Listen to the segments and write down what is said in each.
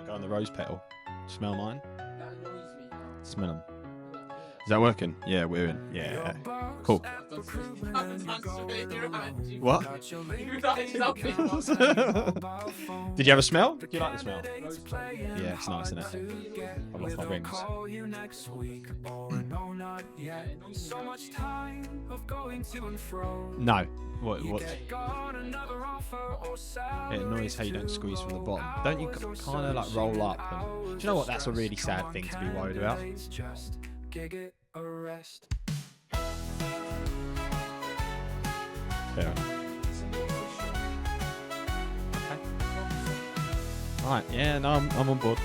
Go on the rose petal. Smell mine. That annoys me now. Smell them. Is that working? Yeah, we're in. Yeah. Cool. What? Did you have a smell? Do you like the smell? Yeah, it's nice, isn't it? I've lost my rings. No. What? It annoys how you don't squeeze from the bottom. Don't you kind of like roll up? And, do you know what? That's a really sad thing to be worried about. Fair enough. Okay. Right, yeah, no, I'm on board.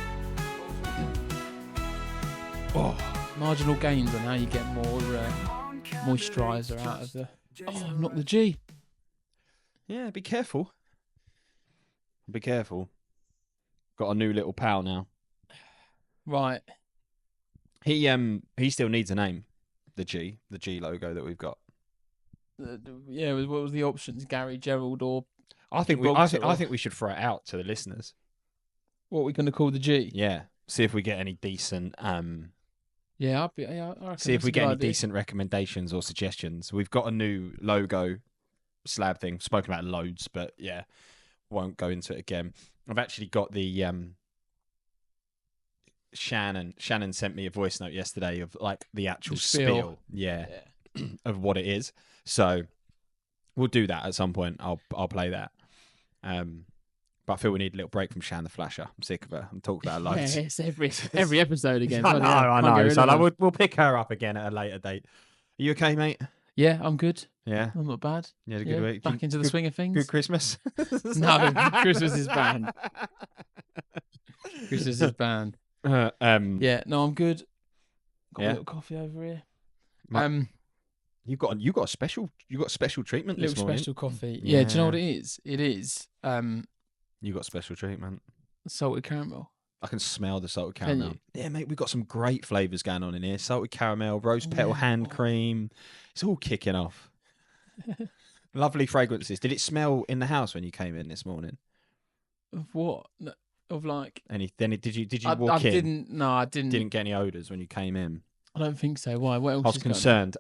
Oh, marginal gains on how you get more moisturiser out of the... Oh, not the G. Yeah, be careful. Be careful. Got a new little pal now. Right. He still needs a name. The G logo that we've got. Yeah, what was the options? Gary, Gerald, or I think we should throw it out to the listeners. What are we going to call the G? Yeah, see if we get any decent. Yeah, I reckon see if we that's a get good any idea. decent recommendations or suggestions. We've got a new logo slab thing. Spoken about loads, but yeah, won't go into it again. I've actually got the Shannon sent me a voice note yesterday of like the actual spiel. Yeah. Of what it is. So we'll do that at some point. I'll play that. But I feel we need a little break from Shan the Flasher. I'm sick of her. I'm talking about her loads. Yeah, it's every episode again. I know. So like, we'll pick her up again at a later date. Are you okay, mate? Yeah, I'm good. Yeah. I'm not bad. You had a good week. Back into the swing of things. Good Christmas? No, Christmas is banned. Christmas is banned. Yeah, no, I'm good. Got a little coffee over here. You got a special treatment this morning. Special coffee. Yeah, do you know what it is? It is you got special treatment. Salted caramel. I can smell the salted caramel. Yeah, mate, we've got some great flavours going on in here. Salted caramel, rose petal hand cream. It's all kicking off. Lovely fragrances. Did it smell in the house when you came in this morning? Of what? No, of like did you walk in? I didn't. Didn't get any odours when you came in. I don't think so. Why? What else? I was concerned.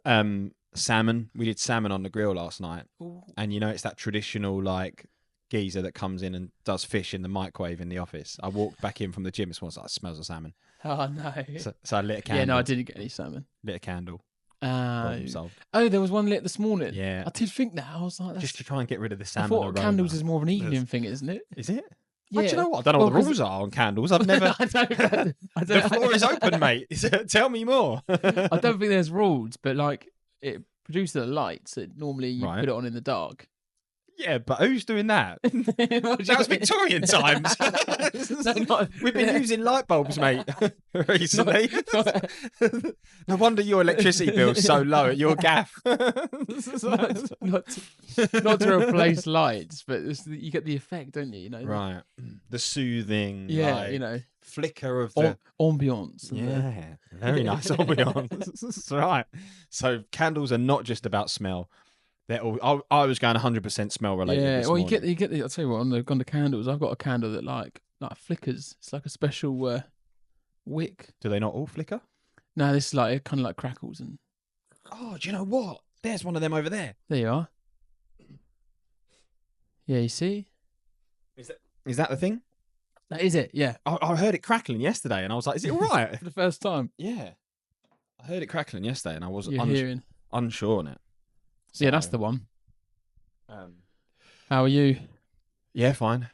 Salmon. We did salmon on the grill last night. Ooh. And you know it's that traditional like geezer that comes in and does fish in the microwave in the office. I walked back in from the gym. It smells like smells of salmon. Oh no! So I lit a candle. Yeah, no, I didn't get any salmon. Lit a candle. Problem solved. Oh, there was one lit this morning. Yeah, I did think that. I was like, just to try and get rid of the salmon. I thought aroma. candles is more of an evening thing, isn't it? Is it? Yeah. Do you know what? I don't know what the rules are on candles. I've never. I don't the floor is open, mate. Tell me more. I don't think there's rules, but like it produces a light, so normally you put it on in the dark. Yeah, but who's doing that? That was Victorian times. We've been using light bulbs, mate, recently. No wonder your electricity bill's so low at your gaff. not to replace lights, but you get the effect, don't you? You know, right? The soothing, flicker of the ambience. Yeah, very nice ambience. That's right. So candles are not just about smell. I was going 100% smell related. Yeah, this well, morning. you get the. I'll tell you what. On the candles, I've got a candle that like flickers. It's like a special wick. Do they not all flicker? No, this is like it kind of like crackles and. Oh, do you know what? There's one of them over there. There you are. Yeah, you see. Is that the thing? That is it. Yeah. I heard it crackling yesterday, and I was like, "Is it all right?" For the first time. Yeah. I heard it crackling yesterday, and I was unsure on it. So, yeah, that's the one. How are you? Yeah, fine.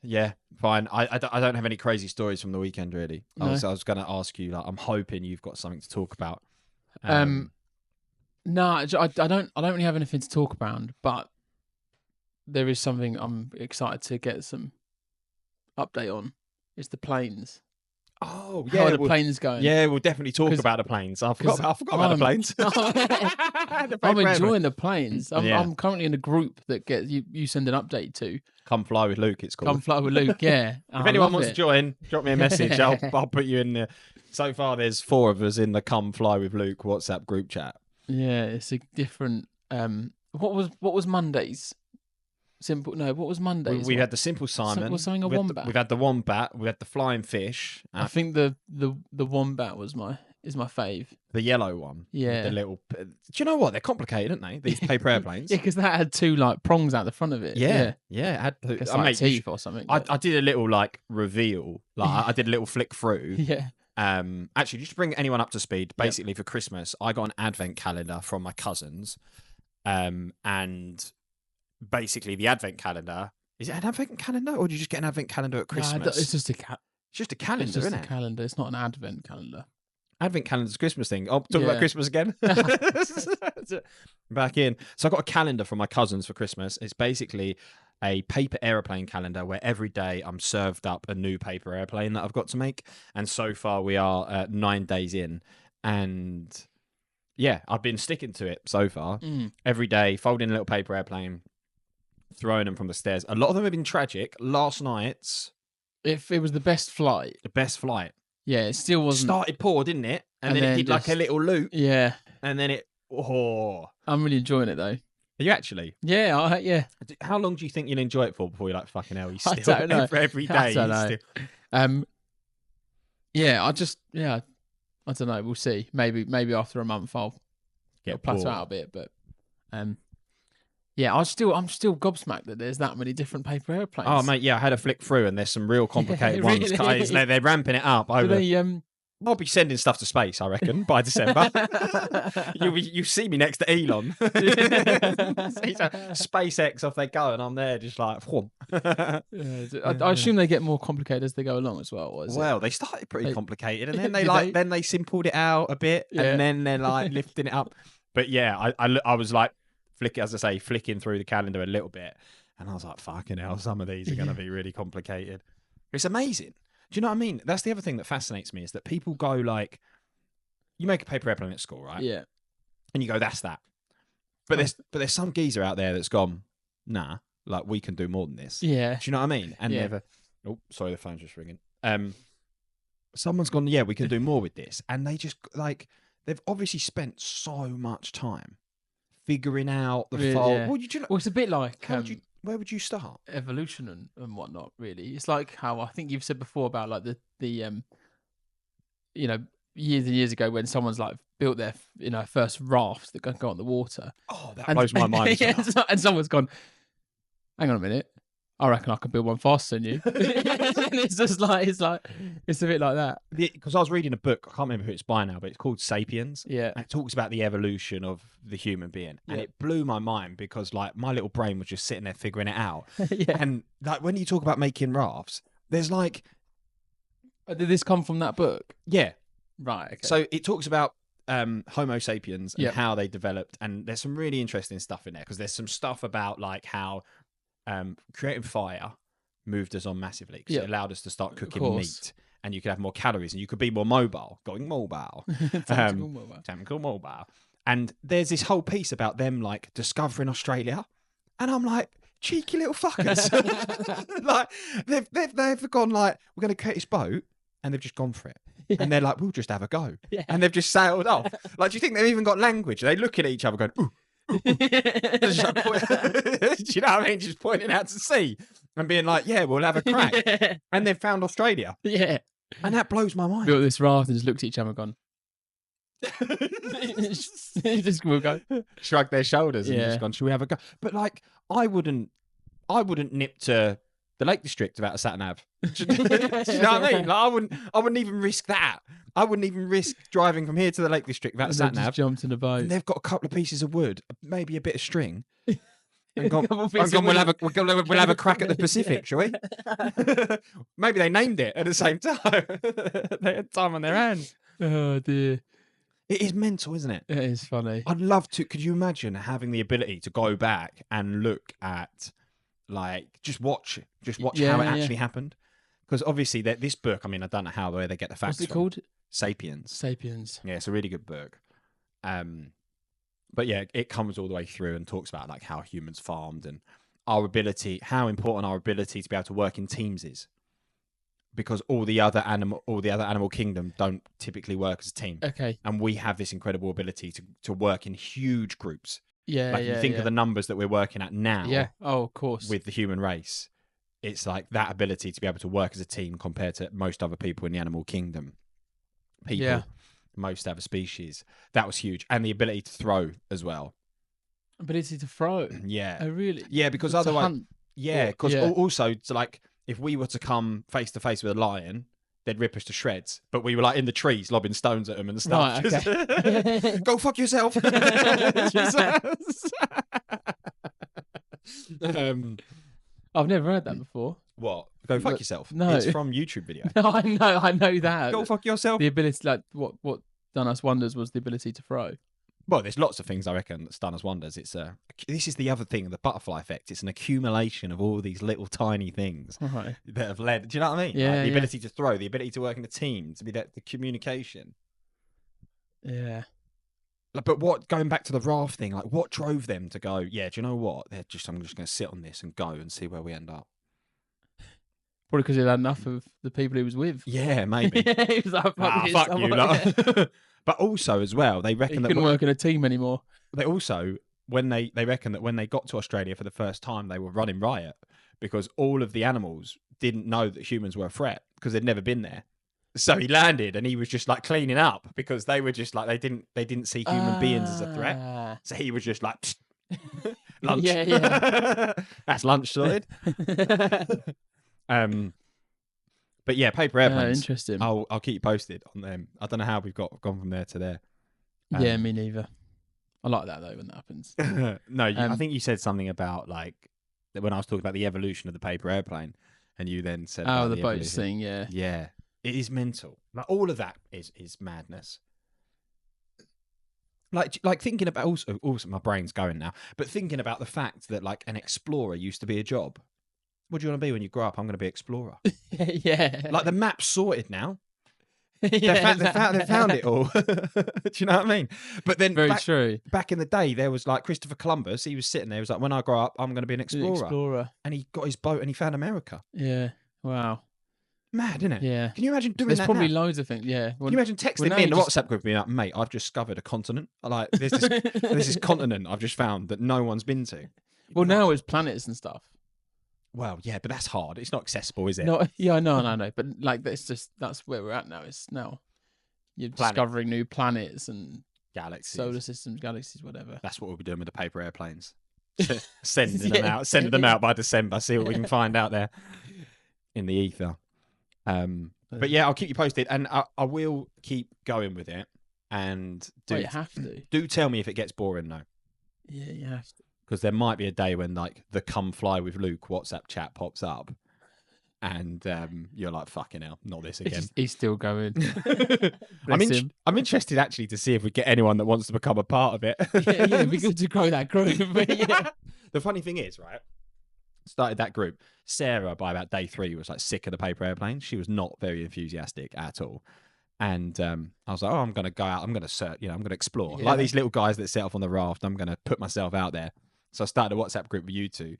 Yeah, fine. I don't have any crazy stories from the weekend, really. No. I was going to ask you, like, I'm hoping you've got something to talk about. No, I don't really have anything to talk about, but there is something I'm excited to get some update on. It's the planes. Oh, yeah. How are the planes going? Yeah, we'll definitely talk about the planes. I forgot about the planes. I'm enjoying the planes. I'm currently in a group that you send an update to. Come Fly with Luke, it's called. Come Fly with Luke, yeah. If anyone wants to join, drop me a message. I'll put you in there. So far, there's 4 of us in the Come Fly with Luke WhatsApp group chat. Yeah, it's a different. What was Monday's Simple. No, what was Monday? We had the Simple Simon. Was something a wombat? We've had the wombat. We had the flying fish. I think the wombat is my fave. The yellow one. Yeah. The little. Do you know what? They're complicated, aren't they? These paper airplanes. Yeah, because that had two like prongs out the front of it. Yeah. It had like teeth or something. I did a little like reveal. Like I did a little flick through. Yeah. Actually, just to bring anyone up to speed, basically for Christmas, I got an advent calendar from my cousins. And basically the advent calendar, is it an advent calendar or do you just get an advent calendar at Christmas? No, it's just a calendar, it's just isn't a it? calendar. It's not an advent calendar. Advent calendar's a Christmas thing. Oh, talk about Christmas again. Back in. So I got a calendar from my cousins for Christmas. It's basically a paper airplane calendar where every day I'm served up a new paper airplane that I've got to make. And so far we are 9 days in. And yeah, I've been sticking to it so far. Every day, folding a little paper airplane, throwing them from the stairs. A lot of them have been tragic. Last night's... If it was the best flight. The best flight. Yeah, it still wasn't... Started poor, didn't it? And then it did like a little loop. Yeah. And then it... Oh. I'm really enjoying it, though. Are you actually? Yeah, yeah. How long do you think you'll enjoy it for before you're like, fucking hell, you still... I don't know. Every day. I don't know. Still... Yeah, I don't know. We'll see. Maybe after a month I'll plateau out a bit, but yeah, I'm still gobsmacked that there's that many different paper airplanes. Oh mate, yeah, I had a flick through and there's some real complicated ones. They're ramping it up over. I'll be sending stuff to space, I reckon, by December. you see me next to Elon. SpaceX, off they go, and I'm there just like, I assume they get more complicated as they go along as well. Well, they started pretty complicated, and then then they simpled it out a bit, and then they're like lifting it up. But yeah, I was like flicking through the calendar a little bit, and I was like, fucking hell, some of these are going to be really complicated. It's amazing. Do you know what I mean? That's the other thing that fascinates me is that people go like, you make a paper airplane at school, right? Yeah. And you go, that's that. But there's some geezer out there that's gone, nah, like we can do more than this. Yeah. Do you know what I mean? And oh, sorry, the phone's just ringing. Someone's gone, yeah, we can do more with this. And they just like, they've obviously spent so much time figuring out the fault. Yeah. Well, it's a bit like where would you start? Evolution and whatnot, really. It's like how I think you've said before about like the years and years ago when someone's like built their first raft that can go on the water. Oh, that blows my mind. And someone's gone, hang on a minute, I reckon I could build one faster than you. And it's just like it's a bit like that. Because I was reading a book, I can't remember who it's by now, but it's called Sapiens. Yeah. And it talks about the evolution of the human being. And it blew my mind because like my little brain was just sitting there figuring it out. Yeah. And like when you talk about making rafts, there's like... Did this come from that book? Yeah. Right, okay. So it talks about Homo sapiens and how they developed. And there's some really interesting stuff in there because there's some stuff about like how creating fire moved us on massively because it allowed us to start cooking meat and you could have more calories and you could be more mobile. Technical mobile. And there's this whole piece about them like discovering Australia. And I'm like, cheeky little fuckers. Like they've gone like, we're going to create this boat, and they've just gone for it. Yeah. And they're like, we'll just have a go. Yeah. And they've just sailed off. Like, do you think they've even got language? They look at each other going, ooh. Do you know what I mean? Just pointing out to sea and being like, yeah, we'll have a crack. Yeah. And they've found Australia. Yeah. And that blows my mind. Built this raft and just looked at each other and gone. Just will go. Shrug their shoulders and just gone, should we have a go? But like, I wouldn't nip to the Lake District without a sat nav. Do you know what I mean? Like, I wouldn't even risk that. I wouldn't even risk driving from here to the Lake District without a sat nav. Jumped in a boat. And they've got a couple of pieces of wood, maybe a bit of string. And gone, we'll have a crack at the Pacific, shall we? Maybe they named it at the same time. They had time on their hands. Oh dear. It is mental, isn't it? It is funny. I'd love to. Could you imagine having the ability to go back and look at, like, just watch how it actually happened? Because obviously this book, I mean, I don't know where they get the facts. What's it called? Sapiens. Sapiens. Yeah, it's a really good book. But yeah, it comes all the way through and talks about like how humans farmed and our ability, how important our ability to be able to work in teams is. Because all the other animal kingdom don't typically work as a team. Okay. And we have this incredible ability to work in huge groups. Yeah, Like, if you think of the numbers that we're working at now. Yeah. Oh, of course. With the human race, it's like that ability to be able to work as a team compared to most other people in the animal kingdom. Most other species. That was huge. And the ability to throw as well. Ability to throw. Yeah. Oh, really? Yeah, because otherwise, because also, it's like if we were to come face to face with a lion, they'd rip us to shreds. But we were like in the trees, lobbing stones at them and stuff. Right, okay. Go fuck yourself. I've never heard that before. What? Go fuck yourself? No, it's from YouTube video. No, I know that. Go fuck yourself. The ability, like what done us wonders was the ability to throw. Well, there's lots of things I reckon that's done us wonders. This is the other thing, the butterfly effect. It's an accumulation of all these little tiny things that have led. Do you know what I mean? Yeah, like the ability to throw, the ability to work in a team, to be the communication. Yeah. But going back to the raft thing, like what drove them to go? Yeah, do you know what? I'm just going to sit on this and go and see where we end up. Probably because he had enough of the people he was with. Yeah, maybe. He was like, fuck you. Like. But also as well, they reckon that couldn't work in a team anymore. They also, when they reckon that when they got to Australia for the first time, they were running riot because all of the animals didn't know that humans were a threat because they'd never been there. So he landed and he was just like cleaning up because they were just like they didn't see human beings as a threat. So he was just like lunch. Yeah. That's lunch sorted. But yeah, paper airplanes. Interesting. I'll keep you posted on them. I don't know how we've gone from there to there. Yeah, me neither. I like that though when that happens. No, I think you said something about like when I was talking about the evolution of the paper airplane, and you then said, "Oh, the boats thing." Yeah, yeah, it is mental. Like all of that is madness. Like thinking about also my brain's going now, but thinking about the fact that like an explorer used to be a job. What do you want to be when you grow up? I'm going to be explorer. Yeah. Like the map's sorted now. They found it all. Do you know what I mean? But then true. Back in the day, there was like Christopher Columbus. He was sitting there. He was like, when I grow up, I'm going to be an explorer. And he got his boat and he found America. Yeah. Wow. Mad, isn't it? Yeah. Can you imagine doing There's that probably now? loads of things. Yeah. Can you imagine texting me in the WhatsApp group being like, mate, I've just discovered a continent. Like, there's this continent I've just found that no one's been to. Well, now it's planets and stuff. Well, yeah, but that's hard. It's not accessible, is it? No, yeah, I know. But like, that's where we're at now. It's now you're discovering new planets and galaxies, solar systems, galaxies, whatever. That's what we'll be doing with the paper airplanes. Sending them out by December. See what we can find out there in the ether. But yeah, I'll keep you posted, and I will keep going with it. And you have to. Do tell me if it gets boring, though. Yeah, you have to. Because there might be a day when like the "Come Fly with Luke" WhatsApp chat pops up, and you're like, "Fucking hell, not this again." He's still going. I'm interested actually to see if we get anyone that wants to become a part of it. Yeah, it'd be good to grow that group. Yeah. The funny thing is, right? Started that group. Sarah, by about day 3, was like sick of the paper airplane. She was not very enthusiastic at all. And I was like, I'm going to go out. I'm going to search. I'm going to explore. Yeah. Like these little guys that set off on the raft. I'm going to put myself out there. So I started a WhatsApp group with you two,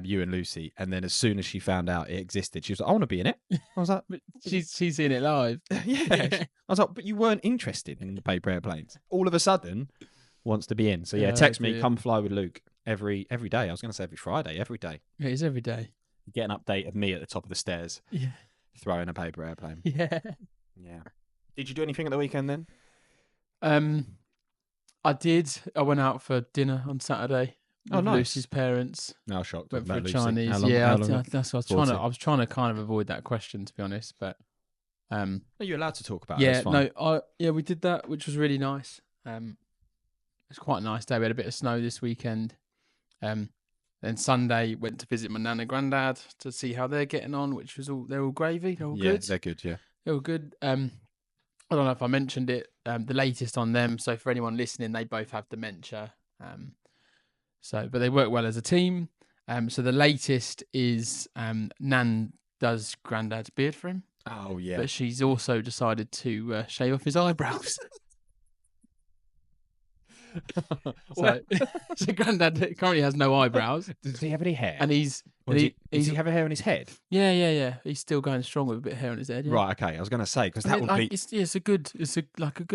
you and Lucy. And then as soon as she found out it existed, she was like, I want to be in it. I was like, she's seen it live. Yeah. I was like, but you weren't interested in the paper airplanes. All of a sudden, wants to be in. So yeah, text me, come fly with Luke every day. I was going to say every Friday, every day. It is every day. You get an update of me at the top of the stairs. Yeah. Throwing a paper airplane. Yeah. Yeah. Did you do anything at the weekend then? I did. I went out for dinner on Saturday. With nice. Lucy's parents. No, shocked. Went for a Lucy. Chinese. How long? That's what I was trying to kind of avoid that question, to be honest. But are you allowed to talk about it? We did that, which was really nice. It's quite a nice day. We had a bit of snow this weekend. Then Sunday went to visit my nan and granddad to see how they're getting on, which was they're all gravy. They're all good. Yeah, they're good. Yeah, they're all good. I don't know if I mentioned it. The latest on them. So for anyone listening, they both have dementia. But they work well as a team. So the latest is Nan does granddad's beard for him. Oh yeah. But she's also decided to shave off his eyebrows. So, so Granddad currently has no eyebrows. Does he have any hair? And does he have a hair on his head? Yeah. He's still going strong with a bit of hair on his head. Yeah. Right. Okay. I was going to say because that would like, be. It's a good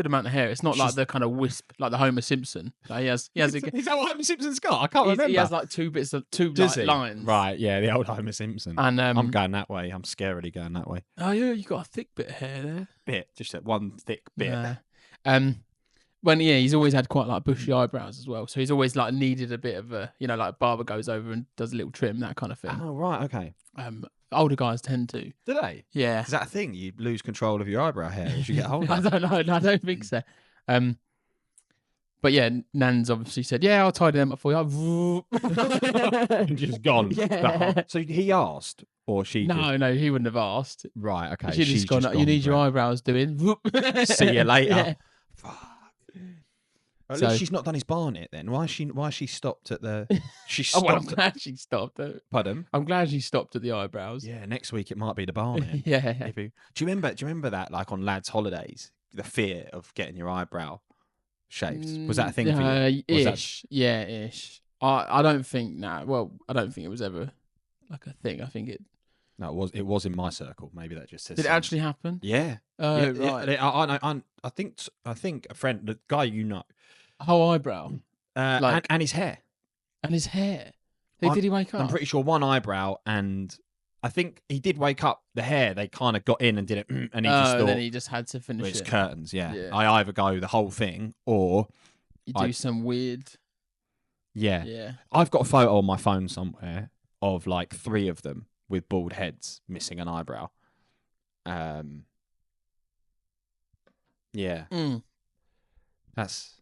amount of hair. It's not like the kind of wisp like the Homer Simpson. Like he has. Is that what Homer Simpson's got? I can't remember. He has like two lines. Right. Yeah. The old Homer Simpson. And I'm going that way. I'm scarily going that way. Oh yeah, you got a thick bit of hair there. Bit, just that one thick bit. He's always had quite like bushy eyebrows as well. So he's always like needed a bit of a, like barber goes over and does a little trim, that kind of thing. Oh right, okay. Older guys tend to. Do they? Yeah. Is that a thing? You lose control of your eyebrow hair as you get older? I don't know. I don't think so. But yeah, Nan's obviously said, "Yeah, I'll tidy them up for you." Just gone. Yeah. So he asked, or she? No, he wouldn't have asked. Right. Okay. She'd just gone. You need your eyebrows doing. See you later. Yeah. Fuck. At least she's not done his barnet then. Why is she stopped at the? She stopped. I'm glad she stopped. Pardon? I'm glad she stopped at the eyebrows. Yeah. Next week it might be the barnet. Yeah. Do you remember that, like on lads' holidays, the fear of getting your eyebrow shaved? Was that a thing for you? Ish. Yeah, ish. I don't think. Well, I don't think it was ever like a thing. I think it. No, it was in my circle. Maybe that just says. Did it actually happen? Yeah. Oh, yeah, right. Yeah, I think a friend, the guy you know, whole eyebrow, and his hair. And his hair. Did he wake up? I'm pretty sure one eyebrow, and I think he did wake up. The hair, they kind of got in and did it, and he just thought. Then he just had to finish it's it. curtains, yeah. I either go the whole thing or you do some weird. Yeah. Yeah. I've got a photo on my phone somewhere of like 3 of them with bald heads missing an eyebrow. Yeah. That's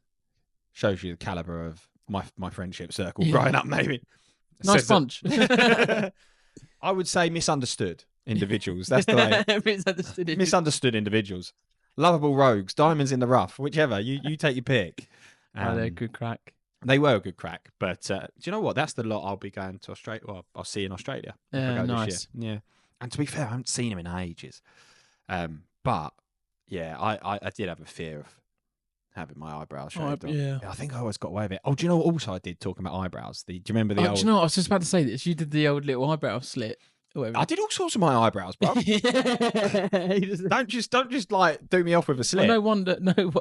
shows you the caliber of my friendship circle growing up, maybe. Nice bunch. I would say misunderstood individuals. That's the way. Misunderstood individuals. Lovable rogues, diamonds in the rough, whichever. You take your pick. They're good crack. They were a good crack, but do you know what? That's the lot I'll be going to Australia. Well, I'll see in Australia. Yeah, nice. Yeah, and to be fair, I haven't seen him in ages. But yeah, I did have a fear of having my eyebrows shaved off. Yeah, I think I always got away with it. Oh, do you know what? Also, I did talking about eyebrows. Do you remember the old? Do you know what? I was just about to say this. You did the old little eyebrow slit. I did all sorts of my eyebrows, bro. Don't just like do me off with a slit. Well,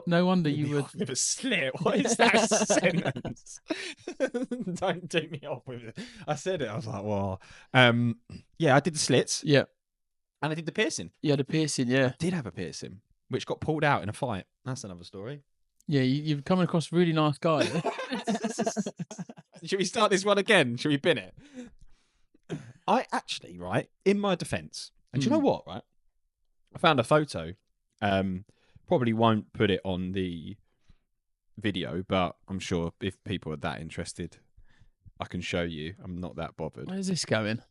no wonder you would with a slit. What is that sentence? Don't do me off with it. I said it. I was like, well, yeah, I did the slits. Yeah, and I did the piercing. You had a piercing, yeah. I did have a piercing, which got pulled out in a fight. That's another story. Yeah, you've come across a really nice guy. Should we start this one again? Should we bin it? I actually, right, in my defence, and do you know what, right? I found a photo. Probably won't put it on the video, but I'm sure if people are that interested, I can show you. I'm not that bothered. Where's this going?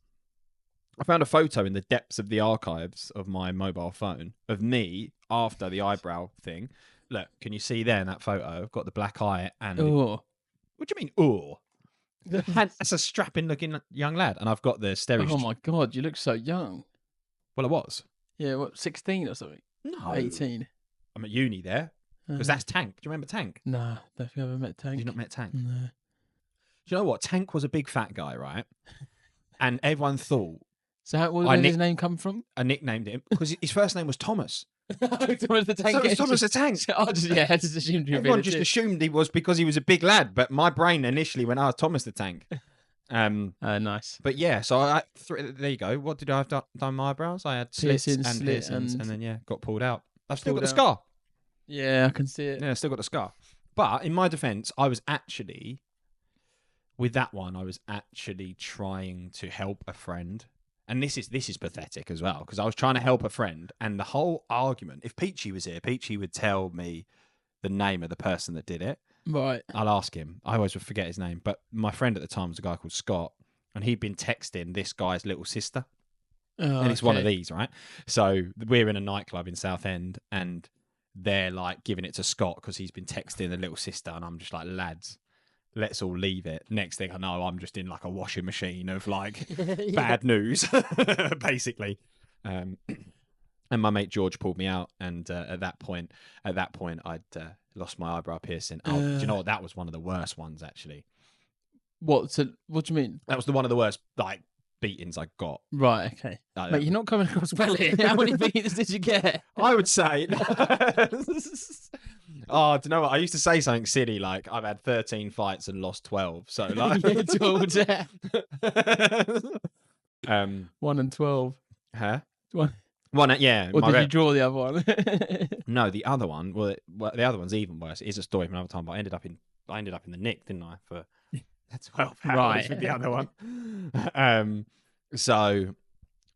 I found a photo in the depths of the archives of my mobile phone of me after the eyebrow thing. Look, can you see there in that photo? I've got the black eye and... Oh. What do you mean, oh? That's a strapping looking young lad, and I've got the stereotype. Oh my god, you look so young. Well, I was. Yeah, what, 16 or something? No. 18. I'm at uni there. Because that's Tank. Do you remember Tank? No, don't think I've ever met Tank. Have you not met Tank? No. Do you know what? Tank was a big fat guy, right? And everyone thought... So where did his name come from? I nicknamed him because his first name was Thomas. Thomas the Tank. So Thomas the Tank. I just assumed you. Everyone just assumed he was because he was a big lad, but my brain initially went, "Oh, Thomas the Tank." Nice. But yeah, so there you go. What did I have done? My eyebrows. I had slits and piercings, and then got pulled out. I've still got the scar. Yeah, I can see it. Yeah, I still got the scar. But in my defence, I was actually with that one. I was actually trying to help a friend. And this is pathetic as well, because I was trying to help a friend, and the whole argument, if Peachy was here, Peachy would tell me the name of the person that did it. Right. I'll ask him. I always would forget his name. But my friend at the time was a guy called Scott, and he'd been texting this guy's little sister. And it's one of these, right? So we're in a nightclub in Southend, and they're like giving it to Scott because he's been texting the little sister, and I'm just like, lads, let's all leave it. Next thing I know, I'm just in like a washing machine of like bad news, basically. And And my mate George pulled me out, and at that point, I'd lost my eyebrow piercing. Do you know what? That was one of the worst ones, actually. What? So, what do you mean? That was one of the worst beatings I got. Right. Okay. Mate, you're not coming across well here. How many beatings did you get? I would say. Oh, do you know what? I used to say something silly like I've had 13 fights and lost 12. So like, 12. 1 and 12. Huh? One, yeah. Or did you draw the other one? No, the other one. Well, the other one's even worse. It is a story from another time, but I ended up in the Nick, didn't I? For 12 hours right. with the other one. So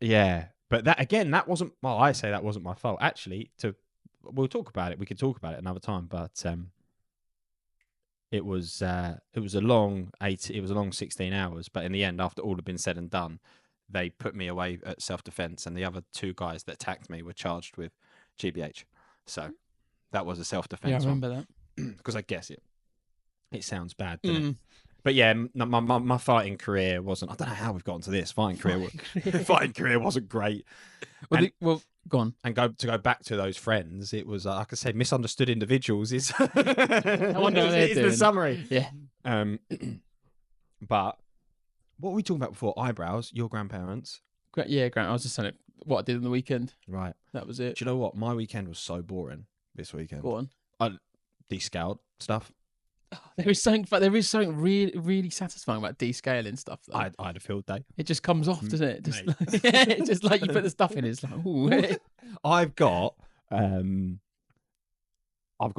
yeah, but that wasn't. Well, I say that wasn't my fault. Actually, we'll talk about it. We could talk about it another time, but it was a long 16 hours. But in the end, after all had been said and done, they put me away at self-defense, and the other 2 guys that attacked me were charged with GBH. So that was a self-defense. Yeah, I remember that. Because I guess it sounds bad, doesn't it? But yeah, my fighting career wasn't. I don't know how we've gotten to this. Fighting career wasn't great. Well, go on. And to go back to those friends, it was like I said, misunderstood individuals is. I wonder what they're doing. The summary. Yeah. But what were we talking about before? Eyebrows. Your grandparents. Yeah, I was just saying what I did on the weekend. Right. That was it. Do you know what? My weekend was so boring this weekend. Go on. I descaled stuff. There is something really, really satisfying about descaling stuff. Though. I had a field day. It just comes off, doesn't it? It's just like you put the stuff in. It's like, ooh. I've got a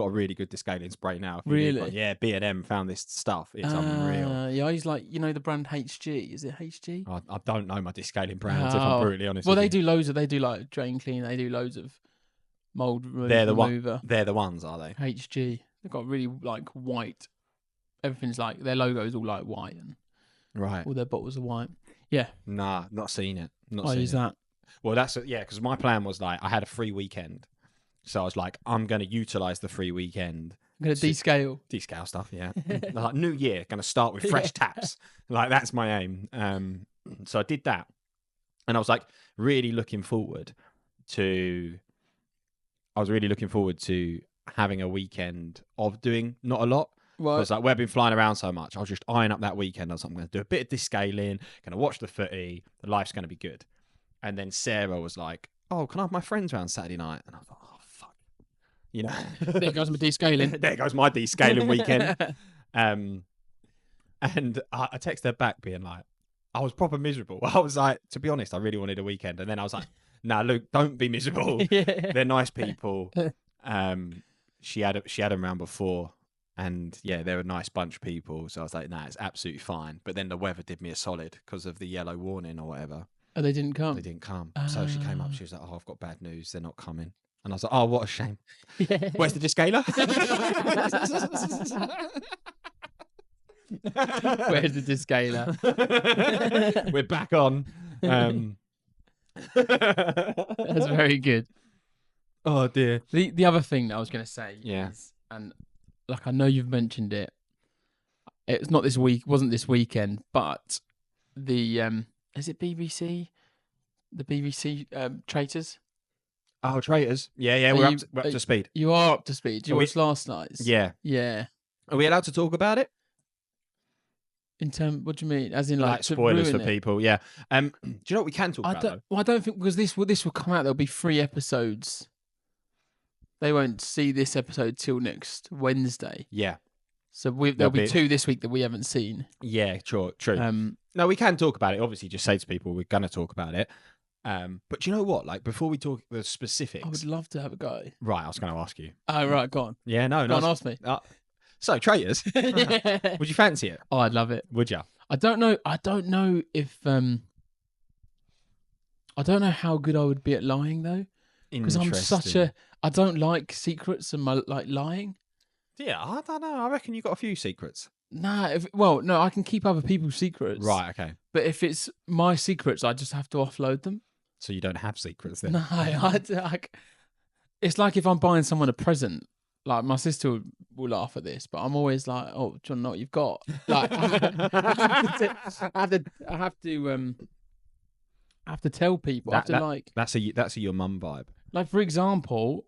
really good descaling spray now. Really? Yeah, B&M found this stuff. It's unreal. Yeah, I use the brand HG. Is it HG? I don't know my descaling brands, if I'm brutally honest. Well, they do like drain clean. They do loads of mold remover. They're the ones, are they? HG. They've got really like white. Everything's like their logo is all like white and right. All their bottles are white. Yeah. Nah, not seen it. I use that. Well, because my plan was like I had a free weekend, so I was like I'm going to utilize the free weekend. I'm going to descale stuff. Yeah. Like New Year, going to start with fresh taps. Like that's my aim. So I did that, and I was like really looking forward to. Having a weekend of doing not a lot. Because like we've been flying around so much, I was just eyeing up that weekend. I was like, I'm going to do a bit of descaling, going to watch the footy, the life's going to be good. And then Sarah was like, oh, can I have my friends around Saturday night? And I was like, oh, fuck. You know. There goes my descaling. There goes my descaling weekend. And I texted her back being like, I was proper miserable. I was like, to be honest, I really wanted a weekend. And then I was like, nah, Luke, don't be miserable. Yeah. They're nice people. She had them around before, and yeah, they're a nice bunch of people. So I was like, nah, it's absolutely fine. But then the weather did me a solid because of the yellow warning or whatever. Oh, they didn't come? They didn't come. So she came up, she was like, oh, I've got bad news. They're not coming. And I was like, oh, what a shame. Yeah. Where's the descaler? Where's the descaler? We're back on. That's very good. Oh dear. The other thing that I was going to say is, and like I know you've mentioned it, it's not this week, wasn't this weekend, but the is it BBC? The BBC traitors. Oh, traitors. Yeah, we're up to speed. You are up to speed. Did you watch last night's? Yeah. Are we allowed to talk about it? What do you mean? As in like spoilers for people? Yeah. Do you know what we can talk about? Though? Well, I don't think because this will come out. There'll be 3 episodes. They won't see this episode till next Wednesday. Yeah. So there'll be 2 this week that we haven't seen. Yeah, true. No, we can talk about it. Obviously, just say to people we're going to talk about it. But do you know what? Like, before we talk the specifics... I would love to have a go. Right, I was going to ask you. Oh, right, go on. Yeah, no. Go on, ask me. So, traitors. Would you fancy it? Oh, I'd love it. Would you? I don't know if... I don't know how good I would be at lying, though. Because I'm I don't like secrets and lying. Yeah, I don't know. I reckon you got a few secrets. Nah, no, I can keep other people's secrets. Right, okay. But if it's my secrets, I just have to offload them. So you don't have secrets then? No, it's like if I'm buying someone a present. Like my sister will laugh at this, but I'm always like, "Oh, do you know what you've got?" Like, I have to tell people. That's a your mum vibe. Like, for example,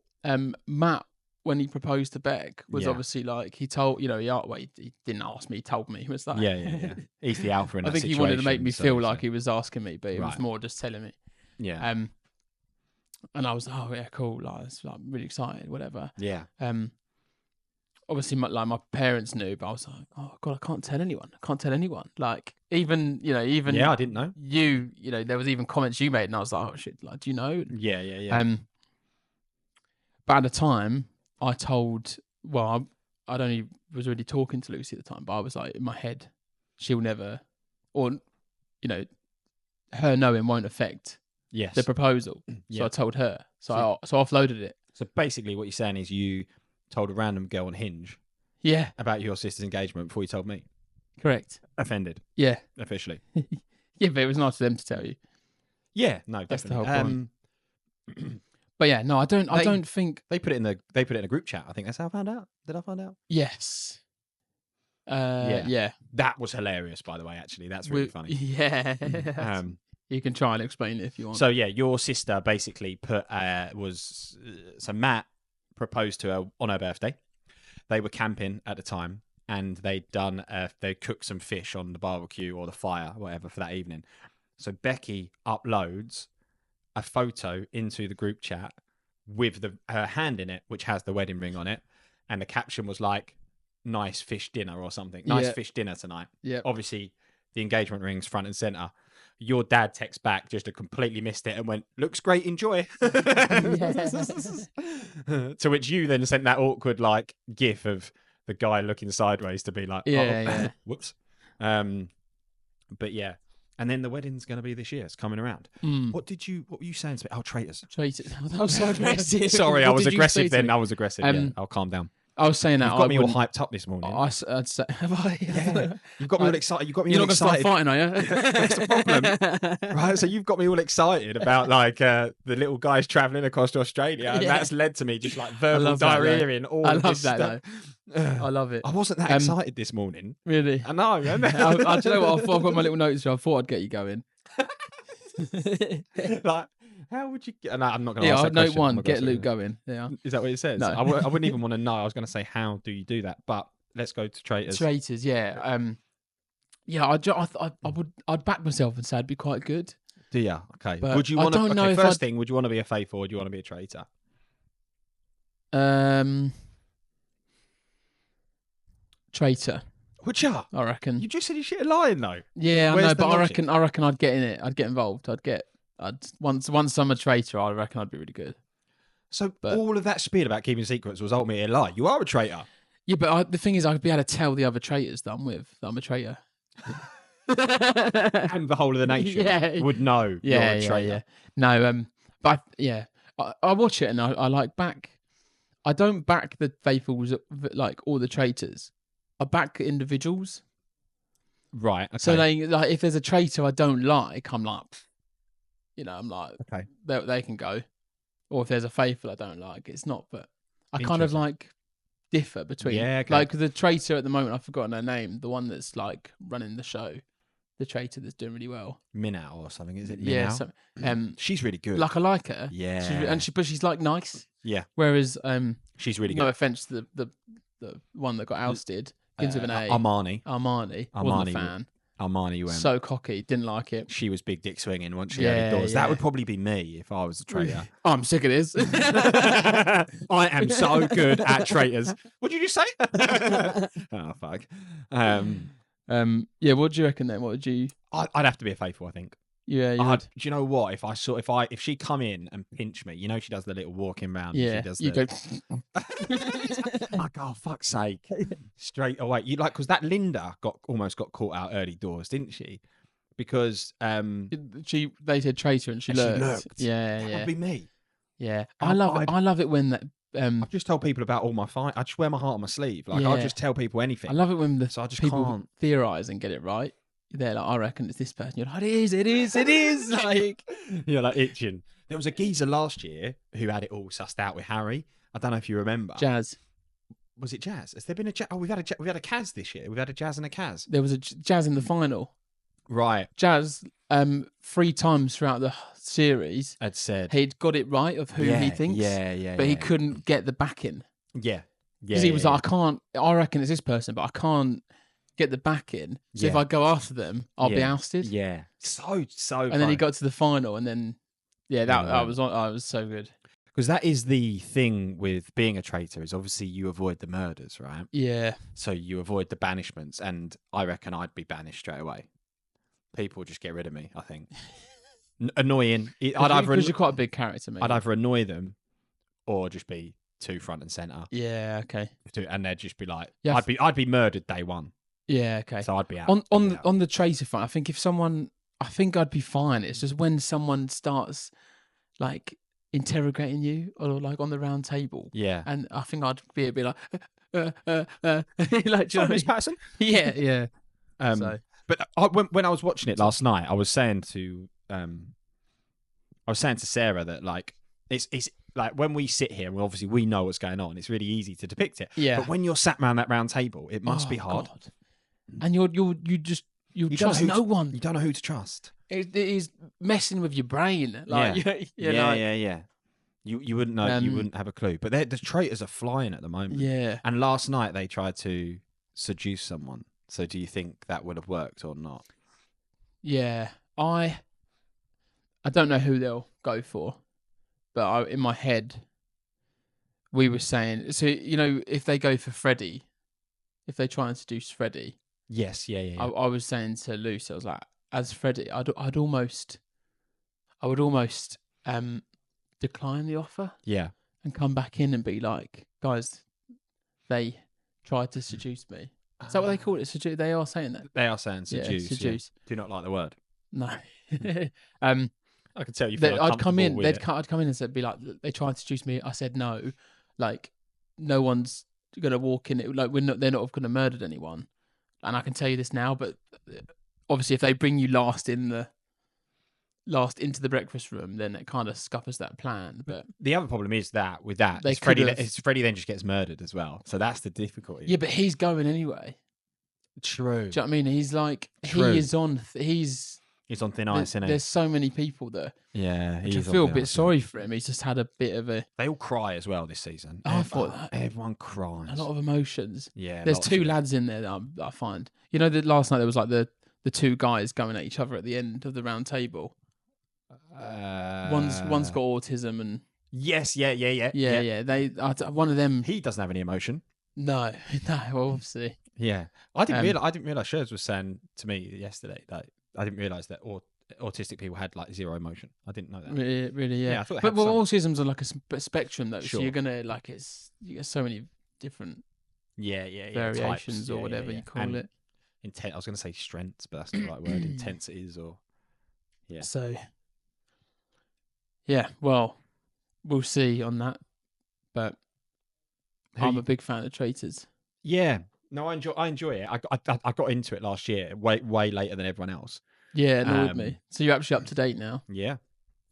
Matt, when he proposed to Beck, was obviously like, he told, he didn't ask me, he told me. He was like, yeah. He's the alpha in that I think situation. he wanted to make me feel like he was asking me, but it was more just telling me. Yeah. And I was like, oh yeah, cool. Like, I'm really excited, whatever. Yeah. Obviously, my parents knew, but I was like, oh God, I can't tell anyone. Like, even yeah, I didn't know. There was even comments you made, and I was like, oh shit, like, do you know? Yeah. But at the time, I told, I'd only was already talking to Lucy at the time, but I was like, in my head, she'll never, or her knowing won't affect the proposal. So I told her. So I offloaded it. So basically, what you're saying is you told a random girl on Hinge, about your sister's engagement before you told me. Correct. Offended. Yeah. Officially. Yeah, but it was nice for them to tell you. Yeah. No, that's definitely. the whole point. But yeah, no, I don't think they put it in a group chat. I think that's how I found out. Did I find out? Yes. Yeah. That was hilarious, by the way. Actually, that's really funny. Yeah. You can try and explain it if you want. So yeah, your sister basically so Matt proposed to her on her birthday. They were camping at the time, and they cooked some fish on the barbecue or the fire, whatever, for that evening. So Becky uploads a photo into the group chat with her hand in it, which has the wedding ring on it, and the caption was like, "Nice fish dinner" or something. Nice fish dinner tonight. Yeah. Obviously, the engagement ring's front and center. Your dad texts back, just completely missed it and went, "Looks great, enjoy." To which you then sent that awkward like gif of the guy looking sideways to be like, whoops. But yeah. And then the wedding's going to be this year. It's coming around. What were you saying to me? Oh, traitors. Traitors. That was so aggressive. Sorry, I was aggressive then. I was aggressive. I'll calm down. I was saying that you've got me all hyped up this morning. I'd say, have I? Yeah. You've got me all excited. You've got me You're all not excited. You're not going to start fighting, are you? That's the problem. Right, so you've got me all excited about like the little guys travelling across to Australia, and that's led to me just like verbal diarrhea in all of this stuff. I love it. I wasn't that excited this morning. Really? I know. Man. Do you know what? I've got my little notes here. I thought I'd get you going. Like, how would you get... No, I'm not going to ask that note question. one, get Luke going. Yeah. Is that what it says? No. I wouldn't even want to know. I was going to say, how do you do that? But let's go to traitors. Traitors, yeah. I'd back myself and say I'd be quite good. Do you? Okay. But would you want to... Okay, first thing, would you want to be a faithful or would you want to be a traitor? Traitor. Would you? I reckon. You just said you shit lying though. Yeah, I know, but I reckon I'd get in it. I'd get involved. Once I'm a traitor, I reckon I'd be really good. So all of that spiel about keeping secrets was ultimately a lie. You are a traitor. Yeah, but the thing is, I'd be able to tell the other traitors that I'm a traitor. And the whole of the nation would know you're a traitor. Yeah. No, but I watch it and I like back. I don't back the faithfuls like all the traitors. I back individuals. Right. Okay. So like if there's a traitor I don't like, I'm like, I'm like, okay, they can go. Or if there's a faithful I don't like, it's not. But I kind of like differ between. Yeah. Okay. Like the traitor at the moment, I've forgotten her name. The one that's like running the show. The traitor that's doing really well. Minnow or something, is it? Minnow? Yeah. She's really good. Like I like her. Yeah. But she's like nice. Yeah. Whereas she's really good. No offense to the one that got ousted. Begins with an A. Armani. Wasn't a fan. Armani went. So cocky. Didn't like it. She was big dick swinging once she had doors. That would probably be me if I was a traitor. I'm sick of this. I am so good at traitors. What did you just say? Oh fuck. Yeah. What do you reckon then? What would you? I'd have to be a faithful, I think. Yeah. Do you know what? If she come in and pinch me, she does the little walking round. Yeah. She does like, oh fuck's sake! Straight away, because that Linda almost got caught out early doors, didn't she? Because they said traitor and she lurked. Yeah. That would be me. Yeah. I love it when that. I've just told people about all my fight. I just wear my heart on my sleeve. I'll just tell people anything. I love it when so I just people can't theorize and get it right. They're like, I reckon it's this person. You're like, it is. Like, you're like itching. There was a geezer last year who had it all sussed out with Harry. I don't know if you remember. Jazz. Was it Jazz? Has there been a Jazz? Oh, we've had a Kaz this year. We've had a Jazz and a Kaz. There was a Jazz in the final. Right. Jazz 3 times throughout the series Had said he'd got it right of who he thinks, but he couldn't get the backing. Yeah. Because he was like, I reckon it's this person, but I can't get the backing. So if I go after them, I'll be ousted. Yeah. So And then he got to the final, and then that was so good. Because that is the thing with being a traitor, is obviously you avoid the murders, right? Yeah. So you avoid the banishments, and I reckon I'd be banished straight away. People just get rid of me, I think. Annoying. Because you're quite a big character, maybe. I'd either annoy them or just be too front and centre. Yeah, okay. And they'd just be like, I'd be murdered day one. Yeah, okay. So I'd be out. On the traitor front, I think I'd be fine. It's just when someone starts like interrogating you or like on the round table. Yeah. And I think I'd be a bit like, like, Miss Patterson? Yeah. But when I was watching it last night, I was saying to Sarah that like it's like when we sit here, and obviously we know what's going on. It's really easy to depict it. Yeah. But when you're sat around that round table, it must be hard. God. And you trust no one. You don't know who to trust. It is messing with your brain. Like, yeah. You wouldn't know. You wouldn't have a clue. But the traitors are flying at the moment. Yeah. And last night they tried to seduce someone. So do you think that would have worked or not? Yeah. I don't know who they'll go for, but in my head, we were saying, so if they go for Freddie, if they try and seduce Freddie. Yes. Yeah. I was saying to Lucy, I was like, as Freddie, I would almost decline the offer. Yeah. And come back in and be like, guys, they tried to seduce me. Is that what they call it? Seduce? They are saying that. They are saying seduce. Yeah, seduce. Yeah. Do not like the word. No. I can tell you. I'd come in. I'd come in and said, "Be like, they tried to seduce me." I said no. Like, no one's gonna walk in. Like, they're not gonna murdered anyone. And I can tell you this now, but obviously, if they bring you last into the breakfast room, then it kind of scuppers that plan. But the other problem is that with that, Freddie then just gets murdered as well. So that's the difficulty. Yeah, but he's going anyway. True. Do you know what I mean? He's like, True. he is on. He's on thin ice, isn't he? There's so many people there. Yeah, I feel a bit sorry for him. He's just had a bit of a. They all cry as well this season. I thought that everyone cries. A lot of emotions. Yeah, there's 2 lads in there that I find. That last night there was like the 2 guys going at each other at the end of the round table. One's got autism and. Yes, yeah. They one of them. He doesn't have any emotion. No, obviously. Yeah, I didn't realize. Shers was saying to me yesterday that I didn't realize that autistic people had like 0 emotion. I didn't know that. Really, yeah. I thought but autism's are like a spectrum though, sure. So you're gonna you get so many different variations types, or whatever you call it. I was gonna say strengths, but that's not the right word. Intensities or So yeah, well, we'll see on that. But I'm a big fan of traitors. Yeah. No, I enjoy it. I got into it last year, way later than everyone else. Yeah, it annoyed me. So you're actually up to date now. Yeah,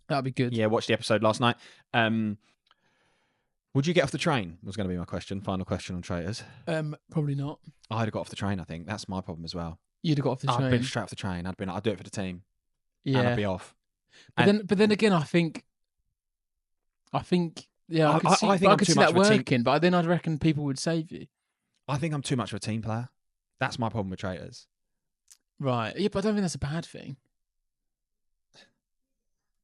that'd be good. Yeah, watched the episode last night. Would you get off the train? Was going to be my question. Final question on traitors. Probably not. I'd have got off the train. I think that's my problem as well. You'd have got off the train. I'd been straight off the train. I'd do it for the team. Yeah, and I'd be off. But then again, I think. Yeah, I could see that working, but then I'd reckon people would save you. I think I'm too much of a team player. That's my problem with traitors. Right. Yeah, but I don't think that's a bad thing.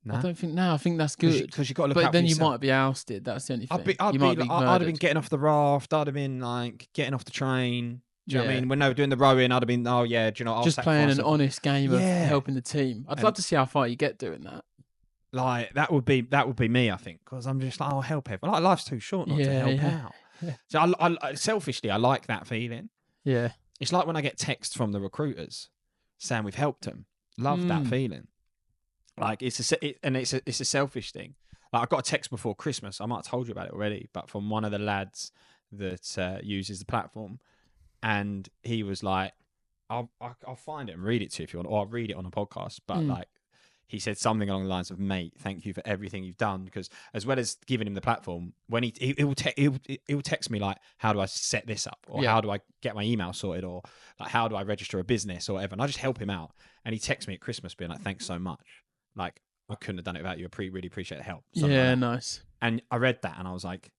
No? I don't think. No, I think that's good. Because you've got to look out for yourself. But then you might be ousted. That's the only thing. I'd have been getting off the raft. I'd have been like getting off the train. Do you know what I mean? When they were doing the rowing, I'd have been, do you know, I'll just playing an honest game of helping the team. I'd love to see how far you get doing that. Like that would be me, I think, because I'm just like, I'll help everyone. Like life's too short not to help out. Yeah. So I selfishly, I like that feeling. Yeah, it's like when I get texts from the recruiters saying we've helped them. Love that feeling. Like it's a selfish thing. Like I got a text before Christmas. I might have told you about it already, but from one of the lads that uses the platform, and he was like, "I'll find it and read it to you if you want, or I'll read it on a podcast." But like, he said something along the lines of, "Mate, thank you for everything you've done." Because as well as giving him the platform, when he'll text me like, "How do I set this up?" or "How do I get my email sorted?" or like, "How do I register a business?" or whatever. And I just help him out. And he texts me at Christmas being like, "Thanks so much. Like, I couldn't have done it without you. Really appreciate the help." Something like that. Nice. And I read that and I was like,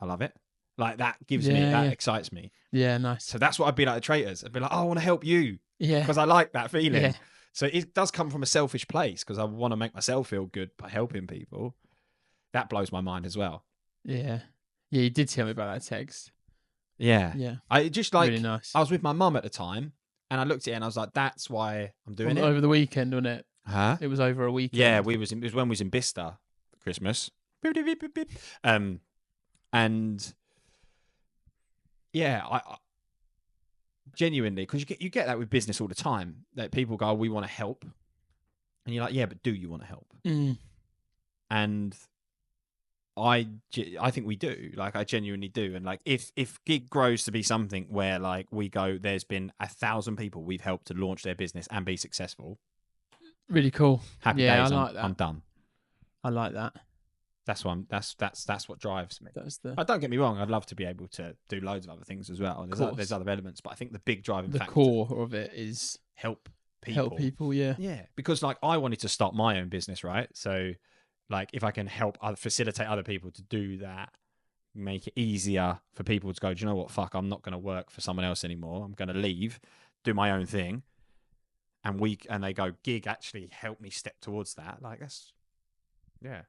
I love it. Like, that gives me, that excites me. Yeah, nice. So that's what I'd be like the traitors. I'd be like, "Oh, I want to help you." Yeah. Because I like that feeling. Yeah. So it does come from a selfish place because I want to make myself feel good by helping people. That blows my mind as well. Yeah. Yeah, you did tell me about that text. Yeah. Yeah. I just like, really nice. I was with my mum at the time and I looked at it and I was like, that's why I'm doing it. Over the weekend, wasn't it? Huh? It was over a weekend. Yeah, it was when we was in Bicester for Christmas. And yeah, I genuinely, because you get that with business all the time, that people go, "We want to help," and you're like, "Yeah, but do you want to help?" And I think we do. Like, I genuinely do. And like, if Giig grows to be something where like we go, there's been 1,000 people we've helped to launch their business and be successful. Really cool. Happy days. I like that. I'm done. I like that. That's what that's what drives me. Don't get me wrong. I'd love to be able to do loads of other things as well. There's other elements, but I think the big driving factor, the core of it, is help people. Help people, yeah. Because like, I wanted to start my own business, right? So like, if I can help facilitate other people to do that, make it easier for people to go, "Do you know what? Fuck, I'm not going to work for someone else anymore. I'm going to leave, do my own thing." And they go, "Giig actually helped me step towards that." Like, that's, yeah.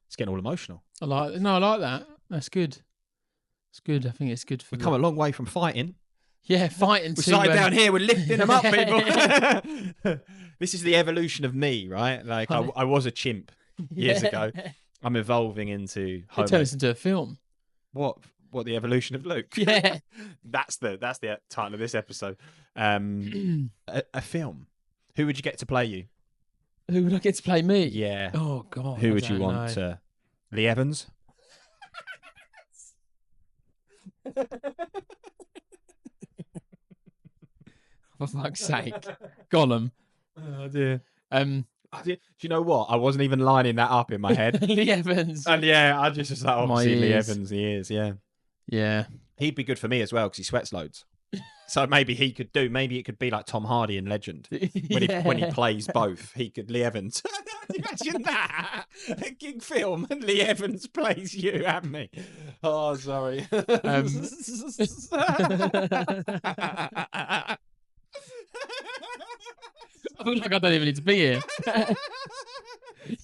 It's getting all emotional. I like that. That's good. It's good. I think it's good for. We've come a long way from fighting. Yeah, fighting. We started down here. We're lifting them up, people. This is the evolution of me, right? Like, I was a chimp years ago. I'm evolving into. It turns into a film. What? The evolution of Luke? Yeah. That's the title of this episode. A film. Who would you get to play you? Who would I get to play me? Yeah. Oh God. Who would you want to? Lee Evans? For fuck's sake. Gollum. Oh dear. Do you know what? I wasn't even lining that up in my head. Lee Evans. And yeah, I just like, obviously Lee Evans, he is, yeah. Yeah. He'd be good for me as well because he sweats loads. So maybe it could be like Tom Hardy in Legend. When he plays both, he could, Lee Evans. Imagine that. A Giig film and Lee Evans plays you and me. Oh, sorry. I feel like I don't even need to be here.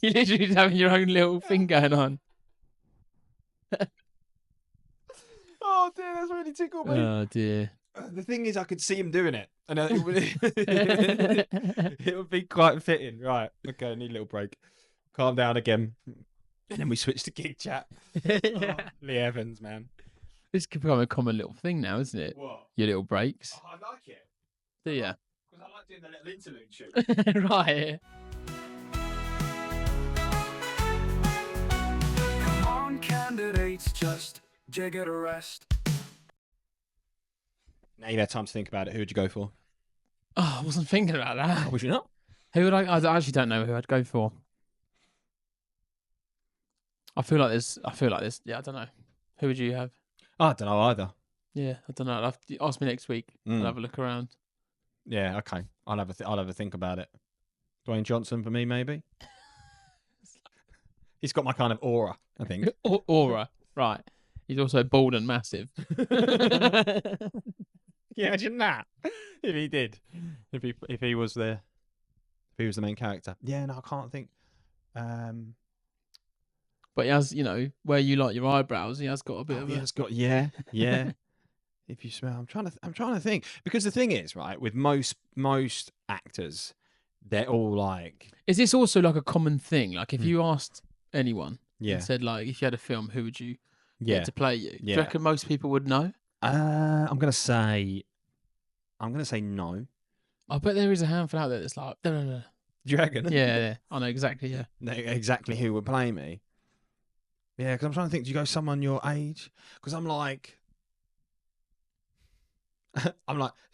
You're literally just having your own little thing going on. Oh dear, that's really tickled me. Oh dear. The thing is, I could see him doing it, and it would be quite fitting. Right? Okay, I need a little break. Calm down again, and then we switch to Giig chat. Yeah. Oh, Lee Evans, man. This could become a common little thing now, isn't it? What? Your little breaks. Oh, I like it. Do you? Because I like doing the little interlude shoot. Right. Come on, candidates, just Giig it a rest. Now you've had time to think about it. Who would you go for? Oh, I wasn't thinking about that. Oh, would you not? Who would I actually don't know who I'd go for. I feel like this. Yeah, I don't know. Who would you have? Oh, I don't know either. Yeah, I don't know. Ask me next week. I'll have a look around. Yeah, okay. I'll have a think about it. Dwayne Johnson for me, maybe. He's got my kind of aura, I think. Aura, right? He's also bald and massive. Yeah, imagine that. If he did, if he was the main character. Yeah, no, I can't think. But he has, where you like your eyebrows, he has got a bit of. He has got, yeah. If you smell, I'm trying to think, because the thing is, right, with most actors, they're all like. Is this also like a common thing? Like, if you asked anyone, and said like, if you had a film, who would you get to play you? Do you reckon most people would know? I'm gonna say no. I bet there is a handful out there that's like, no. Do you reckon? Yeah, I know exactly. Yeah, know exactly who would play me. Yeah, because I'm trying to think. Do you go someone your age? Because I'm like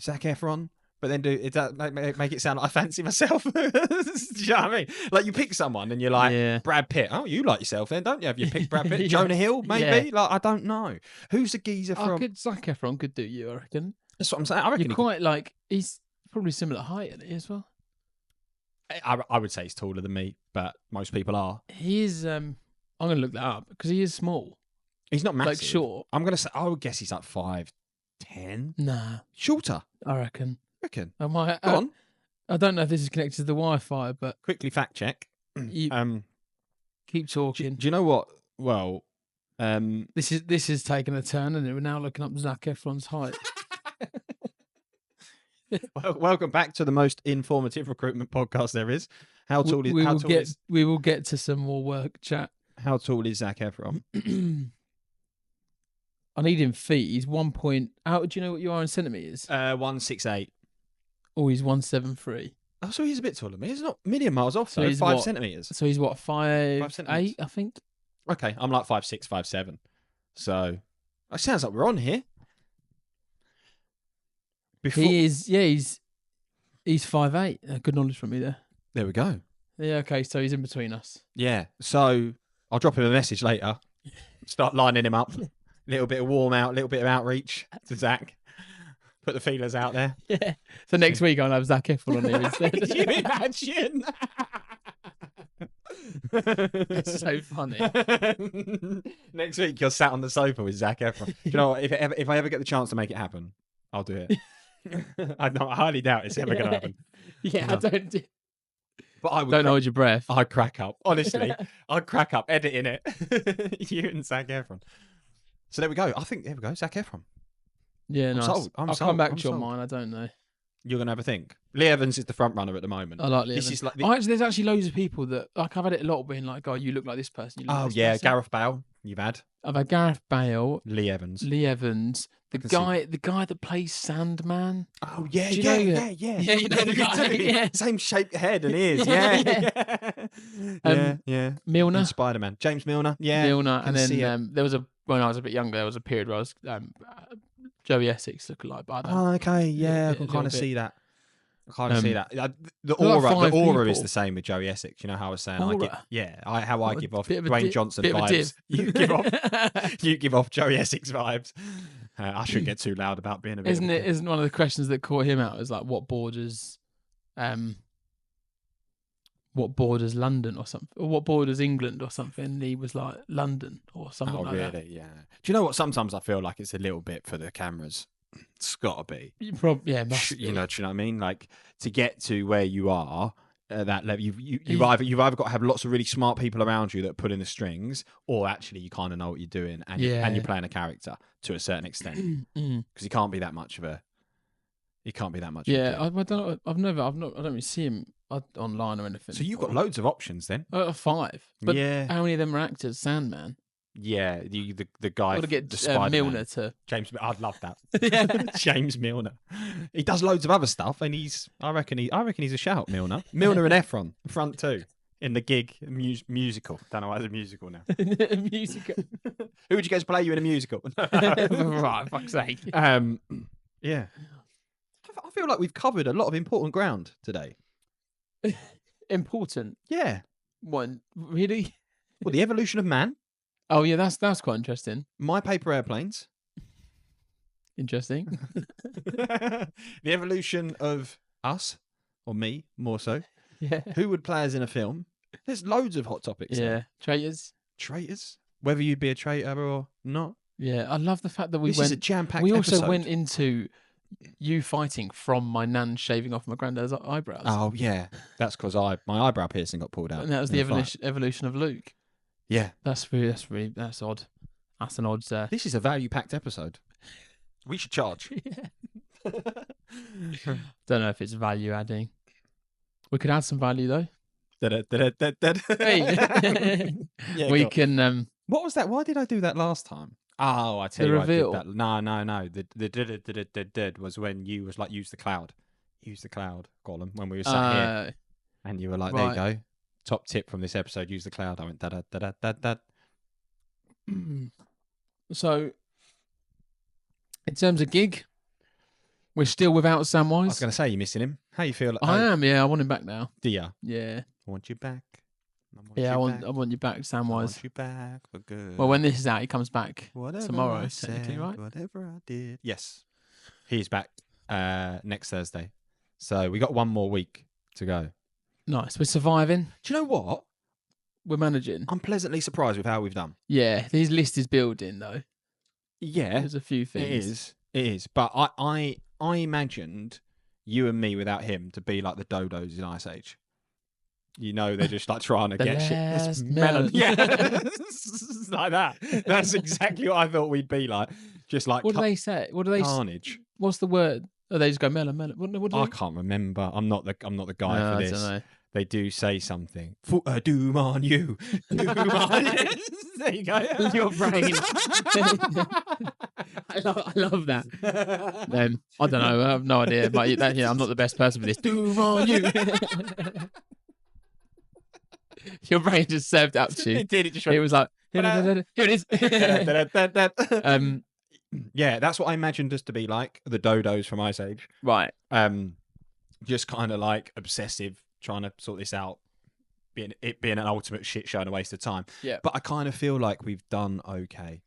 Zac Efron, but then it does make it sound like I fancy myself. Do you know what I mean? Like you pick someone and you're like, Brad Pitt. Oh, you like yourself then, don't you? Have you picked Brad Pitt? Jonah Hill, maybe? Like, I don't know. Who's the geezer from? Zac Efron could do you, I reckon. That's what I'm saying. I reckon you're quite like, he's probably similar height isn't he, as well. I would say he's taller than me, but most people are. He is, I'm going to look that up because he is small. He's not massive. Like short. I'm going to say, I would guess he's like 5'10". Nah. Shorter. I reckon. Go on. I don't know if this is connected to the Wi-Fi, but... Quickly fact check. Keep talking. Do you know what? Well... This is taking a turn, and we're now looking up Zac Efron's height. Well, welcome back to the most informative recruitment podcast there is. We will get to some more work chat. How tall is Zac Efron? I need him feet. He's 1 point. How do you know what you are in centimeters? 168. Oh, he's 173. Oh, so he's a bit taller than me. He's not a million miles off. So though. he's 5 what? centimeters. So he's what, 5'8", I think. Okay, I'm like 5'6", 5'7". So it sounds like we're on here. He is. Yeah, he's 5'8". Good knowledge from me there. There we go. Yeah. Okay. So he's in between us. Yeah. So I'll drop him a message later. Start lining him up. A little bit of warm out, a little bit of outreach to Zach. Put the feelers out there. Yeah. So next week I'll have Zac Efron on here instead. Can you imagine? It's so funny. Next week you're sat on the sofa with Zac Efron. Do you know what? If I ever get the chance to make it happen, I'll do it. I highly doubt it's ever going to happen. Yeah, No. I don't do. But I would Don't hold your breath. I'd crack up. Honestly, I'd crack up editing it. You and Zac Efron. So there we go. There we go. Zac Efron. Yeah, I'm nice. sold. I'll come back to you on mine. I don't know. You're going to have a think. Lee Evans is the front runner at the moment. I like Lee This Evans. is like there's actually loads of people that like I've had it a lot being like, oh, you look like this person. You look like this person. Gareth Bale. You've had. I've had Gareth Bale, Lee Evans, the guy that plays Sandman. Oh yeah, Do you know that? yeah. Yeah, you know the guy. Yeah. Same shaped head and ears. Yeah. Milner, Spider-Man. James Milner. Yeah. Milner, and then there was when I was a bit younger, there was a period where I was Joey Essex looking like. But okay, yeah, I can kind of see that. I kind of see that. The like aura is the same with Joey Essex. You know how I was saying, I give off Dwayne Johnson vibes. You give off Joey Essex vibes. I shouldn't get too loud about being a bit. Isn't one of the questions that caught him out is like what borders London or something, or what borders England or something? And he was like London or something like that. Oh, really? Yeah. Do you know what? Sometimes I feel like it's a little bit for the cameras. It's got to be. Must be. You know, do you know what I mean? Like to get to where you are at that level, you've either got to have lots of really smart people around you that put in the strings, or actually you kind of know what you're doing and you're playing a character to a certain extent because he can't be that much of a. He can't be that much. Yeah, I don't. I don't really see him online or anything. So you've got loads of options then. 5, but yeah. How many of them are actors? Sandman. Yeah, the guy. Got to get Milner to James. I'd love that. James Milner. He does loads of other stuff, and I reckon he's a shout. Milner and Efron, front two in the Giig musical. Don't know why it's a musical now. Musical. Who would you guys play you in a musical? Right, fuck's sake. Yeah. I feel like we've covered a lot of important ground today. Important. Yeah. One really. Well, the evolution of man. Oh yeah, that's quite interesting. My paper airplanes. Interesting. The evolution of us, or me, more so. Yeah. Who would play us in a film? There's loads of hot topics. Yeah. There. Traitors. Whether you'd be a traitor or not. Yeah, I love the fact that This is a jam-packed also episode. went into you fighting from my nan shaving off my granddad's eyebrows. Oh yeah, that's because my eyebrow piercing got pulled out. And that was the evolution of Luke. Yeah, that's odd. That's an odd. This is a value-packed episode. We should charge. Yeah. Don't know if it's value adding. We could add some value though. Hey. Yeah, we can. What was that? Why did I do that last time? Oh, I tell you, reveal. I did that. No. The did was when you was like, use the cloud, Gollum, when we were sat here, and you were like, there you go. Top tip from this episode: use the cloud. I went da. So, in terms of Giig, We're still without I was Samwise. going to say, you're missing him. How you feel? I am, yeah. I want him back now. Do you? Yeah. I want you back. I want you back, I Samwise. want you back for good. Well, when this is out, he comes back Whatever tomorrow, I technically, said, right? Whatever I did. Yes. He's back next Thursday. So we got one more week to go. Nice. We're surviving. Do you know what? We're managing. I'm pleasantly surprised with how we've done. Yeah, his list is building though. Yeah. There's a few things. It is. But I imagined you and me without him to be like the dodos in Ice Age. You know, they're just like trying to The get shit. It's last melon. melon. Yeah. It's like that. That's exactly what I thought we'd be like. Just like What do they say? What do they? carnage. What's the word? Oh, they just go melon, melon. What do I they? can't remember. I'm not the guy No, for I this. don't know. They do say something. Put a doom on you. Doom on you. There you go. Your brain. I love that. I don't know. I have no idea. But I'm not the best person for this. Doom on you. Your brain just served up to you. It did. It just It was like, here it is. Yeah, that's what I imagined us to be like, the dodos from Ice Age. Right. Just kind of like obsessive, trying to sort this out, being an ultimate shit show and a waste of time. Yeah. But I kind of feel like we've done okay.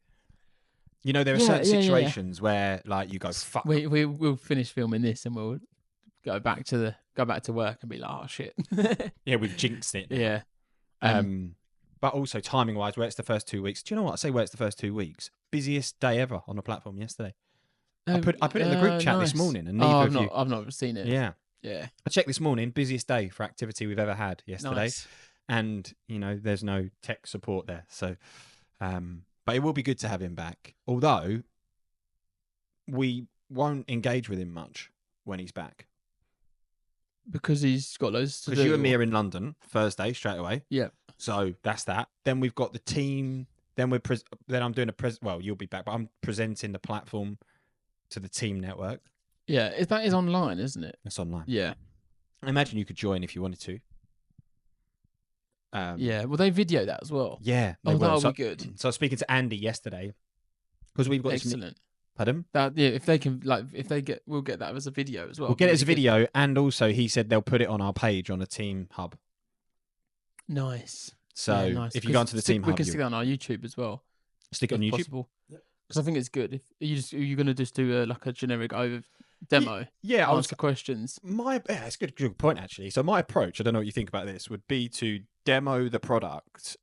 You know, there are certain situations where like you go, fuck. We'll finish filming this and we'll go back to work and be like, oh shit. Yeah, we've jinxed it. Yeah. But also timing wise, where it's the first 2 weeks. Do you know what? I say where it's the first 2 weeks. Busiest day ever on the platform yesterday. I put it in the group chat this morning, and neither of you. I've not seen it. Yeah. Yeah. I checked this morning. Busiest day for activity we've ever had yesterday, Nice. and you know there's no tech support there. So, but it will be good to have him back. Although we won't engage with him much when he's back. Because he's got loads to do. Because you and me are in London Thursday straight away. Yeah. So that's that. Then we've got the team. Then then I'm doing well, you'll be back, but I'm presenting the platform to the team network. Yeah, that is online, isn't it? It's online. Yeah. I imagine you could join if you wanted to. Yeah. Well, they video that as well. Yeah. They Oh, will. that'll be good. So I was speaking to Andy yesterday because we've got Excellent. Pardon? If they can, we'll get that as a video as well. We'll get it as a video, and also he said they'll put it on our page on a team hub. Nice. So Yeah, nice. if you go onto the team we hub, can stick it on our YouTube as well. stick it on if YouTube. possible. Because I think it's good. If are you going to just do a generic demo? Yeah, Answer questions. It's a good point actually. So my approach, I don't know what you think about this, would be to demo the product.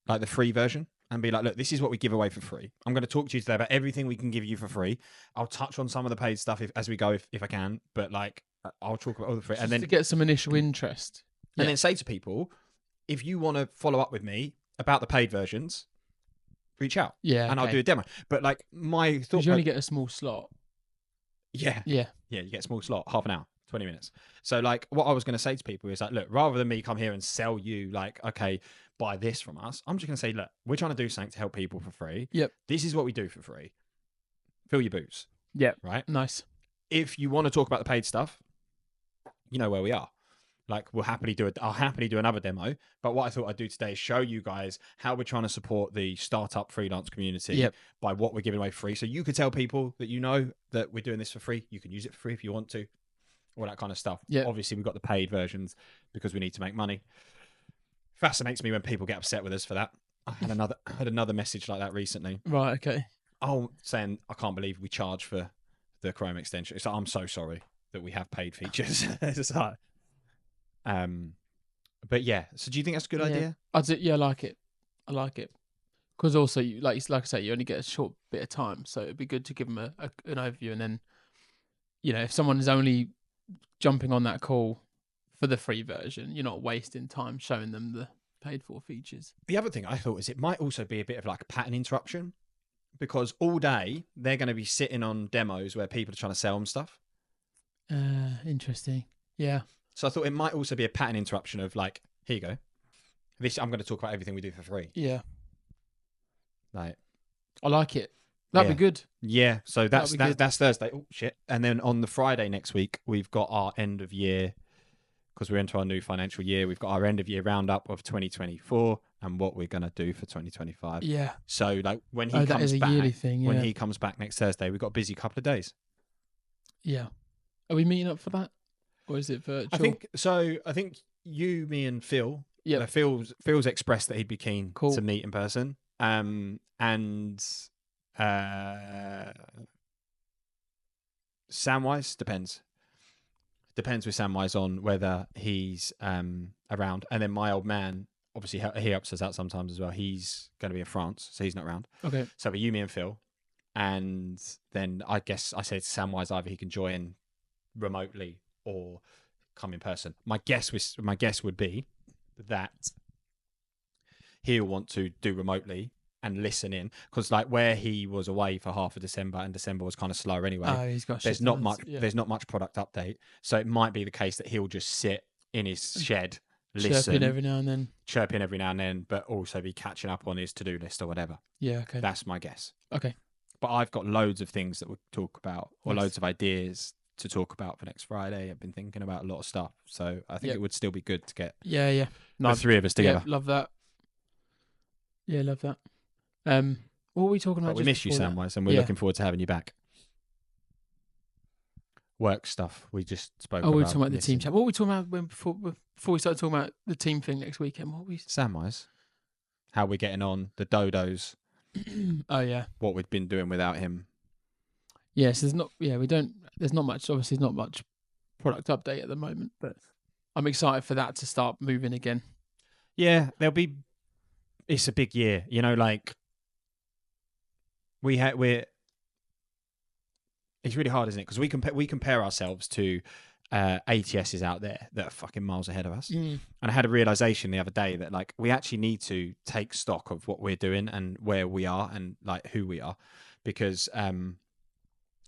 Like the free version, and be like, look, this is what we give away for free. I'm going to talk to you today about everything we can give you for free. I'll touch on some of the paid stuff as we go, if I can, but like I'll talk about all the free, Just and then to get some initial interest. and then say to people, if you want to follow up with me about the paid versions, reach out. Yeah, and I'll do a demo. But like my thought, because you only get a small slot. yeah, Yeah. you get a small slot, half an hour, 20 minutes. So like what I was going to say to people is like, look, rather than me come here and sell you like, okay, buy this from us, I'm just going to say, look, we're trying to do something to help people for free. Yep. This is what we do for free. Fill your boots. Yep. Right. Nice. If you want to talk about the paid stuff, you know where we are. Like I'll happily do another demo. But what I thought I'd do today is show you guys how we're trying to support the startup freelance community by what we're giving away free. So you could tell people that you know that we're doing this for free. You can use it for free if you want to, all that kind of stuff. Yeah. Obviously, we've got the paid versions because we need to make money. Fascinates me when people get upset with us for that. I had another message like that recently. Right. Okay. Saying I can't believe we charge for the Chrome extension. It's like, I'm so sorry that we have paid features. It's like, but yeah. So do you think that's a good idea? I like it. I like it because also, like I say, you only get a short bit of time, so it'd be good to give them an overview, and then if someone is only jumping on that call for the free version, you're not wasting time showing them the paid for features. The other thing I thought is it might also be a bit of like a pattern interruption, because all day they're going to be sitting on demos where people are trying to sell them stuff. Interesting. Yeah. So I thought it might also be a pattern interruption of like, here you go. I'm going to talk about everything we do for free. Yeah. Like, I like it. That'd be good. Yeah. So that's good. Thursday. Oh shit. And then on the Friday next week, we've got our end of year because we're into our new financial year. We've got our end of year roundup of 2024 and what we're going to do for 2025. Yeah. So like when he that comes is a back, yearly thing. Yeah. when he comes back next Thursday, we've got a busy couple of days. Yeah. Are we meeting up for that? Or is it virtual? I think so. I think you, me, and Phil. Yeah. Phil's expressed that he'd be keen Cool. to meet in person. And Samwise depends with Samwise on whether he's around. And then my old man, obviously, he helps us out sometimes as well. He's going to be in France, so he's not around. Okay. So it'll be you, me, and Phil. And then I guess I said to Samwise either he can join remotely or come in person. My guess would be that he'll want to do remotely and listen in, because like where he was away for half of December, and December was kind of slow anyway. He's got there's not much product update, so it might be the case that he'll just sit in his shed, listen, chirping every now and then, but also be catching up on his to-do list or whatever. Yeah. Okay. That's my guess. Okay. But I've got loads of things that we'll talk about, or Nice. loads of ideas to talk about for next Friday. I've been thinking about a lot of stuff, so I think it would still be good to get Yeah. the three of us together. Yeah, love that. Yeah, love that. What were we talking about? But we miss you, Samwise, and we're looking forward to having you back. Work stuff. We just spoke about. We were talking about the team chat. What were we talking about before we started talking about the team thing next weekend? What were we? Samwise. How we're getting on, the dodos. Oh, yeah. What we've been doing without him. Yes, there's not much, obviously not much product update at the moment, but I'm excited for that to start moving again. Yeah, it's a big year, like it's really hard, isn't it? Because we compare ourselves to ATSs out there that are fucking miles ahead of us. And I had a realization the other day that like we actually need to take stock of what we're doing and where we are and like who we are, because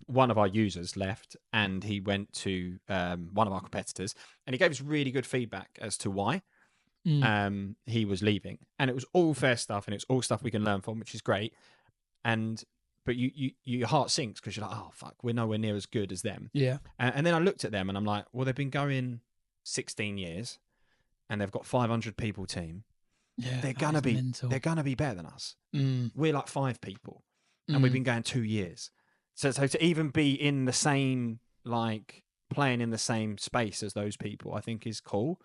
one of our users left and he went to one of our competitors, and he gave us really good feedback as to why he was leaving, and it was all fair stuff and it's all stuff we can learn from, which is great. But your heart sinks because you're like, oh fuck, we're nowhere near as good as them. Yeah. And then I looked at them and I'm like, well, they've been going 16 years and they've got 500 people team. Yeah, they're gonna be better than us. We're like 5 people and we've been going 2 years. So to even be in the same, like playing in the same space as those people, I think is cool.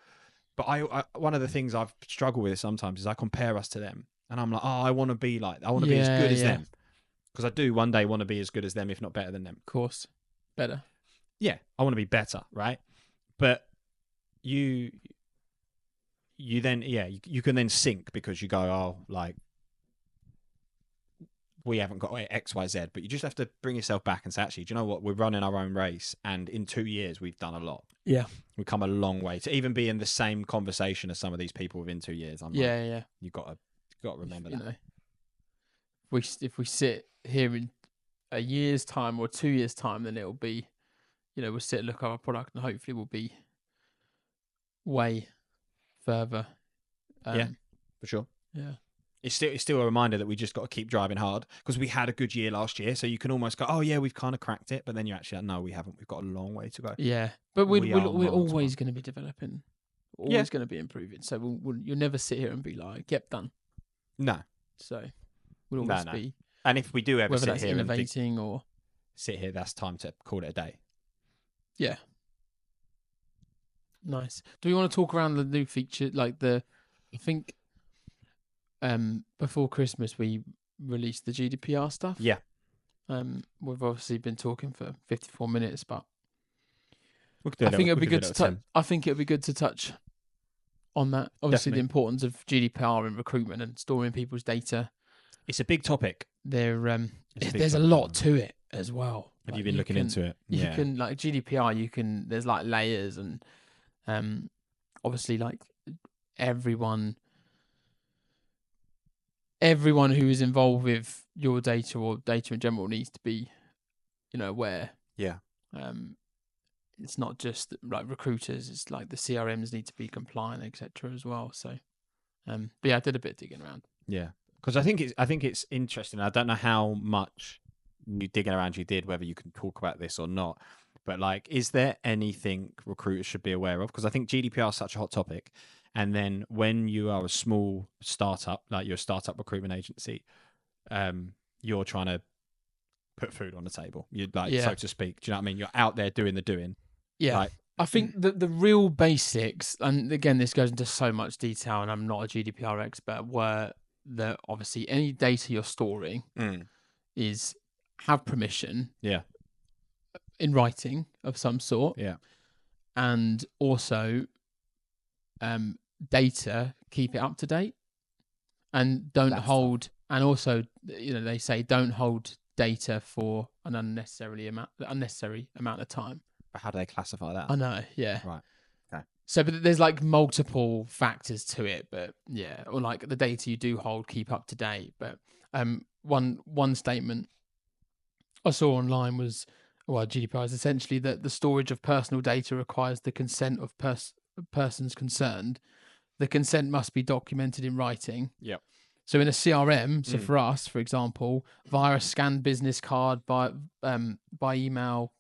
But I one of the things I've struggled with sometimes is I compare us to them and I'm like, oh, I want to be as good as them. Because I do one day want to be as good as them, if not better than them. Of course. Better. Yeah, I want to be better, right? But you then, you can then sink because you go, oh, like, we haven't got X, Y, Z. But you just have to bring yourself back and say, actually, do you know what? We're running our own race. And in 2 years, we've done a lot. Yeah. We've come a long way. To even be in the same conversation as some of these people within 2 years, you've got to remember that. If we sit here in a year's time or 2 years' time, then it'll be, we'll sit and look at our product and hopefully we'll be way further. Yeah, for sure. Yeah. It's still a reminder that we just got to keep driving hard, because we had a good year last year. So you can almost go, oh yeah, we've kind of cracked it. But then you're actually like, no, we haven't. We've got a long way to go. Yeah. But we're always going to be developing. Always going to be improving. So you'll never sit here and be like, yep, done. No. So we'll always be. And if we do ever whether sit that's here innovating or sit here, that's time to call it a day. Yeah. Nice. Do we want to talk around the new feature? I think before Christmas we released the GDPR stuff. Yeah. We've obviously been talking for 54 minutes, but I think it'd be good to touch on that. Obviously, the importance of GDPR in recruitment and storing people's data. It's a big topic. There's a lot to it as well. Have you been looking into it? You can, like GDPR, there's like layers, and obviously like everyone who is involved with your data or data in general needs to be, aware. Yeah. It's not just like recruiters; it's like the CRMs need to be compliant, etc. as well. So, but yeah, I did a bit of digging around. Yeah, because I think it's interesting. I don't know how much digging around you did, whether you can talk about this or not. but like, is there anything recruiters should be aware of? Because I think GDPR is such a hot topic. And then when you are a small startup, like you're a startup recruitment agency, you're trying to put food on the table, so to speak. Do you know what I mean? You're out there doing the doing. Yeah. Like, I think the real basics, and again, this goes into so much detail, and I'm not a GDPR expert, were that obviously any data you're storing is have permission in writing of some sort. Yeah. And also data, keep it up to date, and don't hold, and also, they say don't hold data for an unnecessary amount of time. But how do they classify that? I know, yeah. Right. Okay. So, but there's like multiple factors to it, but yeah, or like the data you do hold, keep up to date. But one statement I saw online was, well, GDPR is essentially that the storage of personal data requires the consent of persons concerned. The consent must be documented in writing. Yep. So in a CRM, so for us, for example, via a scanned business card, by email,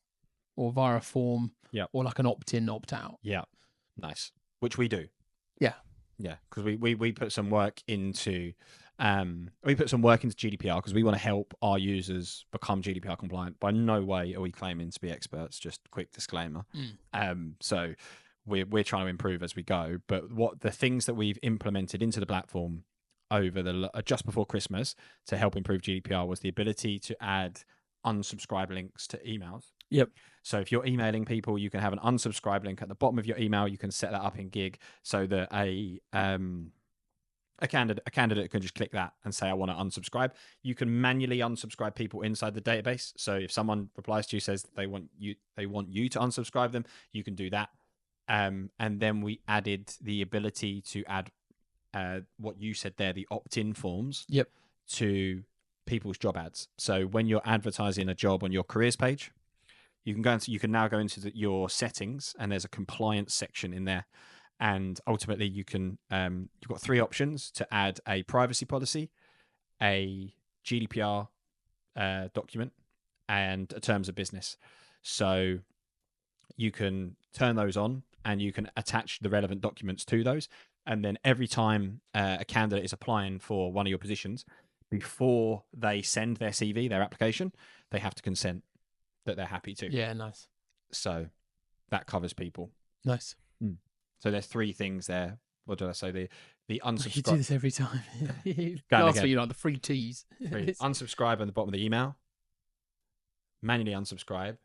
or via a form, or like an opt-in, opt-out. Yeah, nice. Which we do. Yeah, yeah, because we put some work into GDPR because we want to help our users become GDPR compliant. By no way are we claiming to be experts. Just quick disclaimer. So we're trying to improve as we go. But what the things that we've implemented into the platform over just before Christmas to help improve GDPR was the ability to add unsubscribe links to emails. Yep. So if you're emailing people, you can have an unsubscribe link at the bottom of your email. You can set that up in Giig so that a candidate can just click that and say, I want to unsubscribe. You can manually unsubscribe people inside the database. So if someone replies to you, says they want you to unsubscribe them, you can do that. And then we added the ability to add what you said there, the opt-in forms to people's job ads. So when you're advertising a job on your careers page, you can now go into your settings, and there's a compliance section in there. And ultimately, you can you've got three options to add: a privacy policy, a GDPR document, and a terms of business. So you can turn those on, and you can attach the relevant documents to those. And then every time a candidate is applying for one of your positions, before they send their CV, their application, they have to consent that they're happy to. Yeah, nice. So that covers people. Nice. So there's three things there. What did I say? The unsubscribe. You do this every time. Last week, the free teas. Unsubscribe on the bottom of the email. Manually unsubscribe.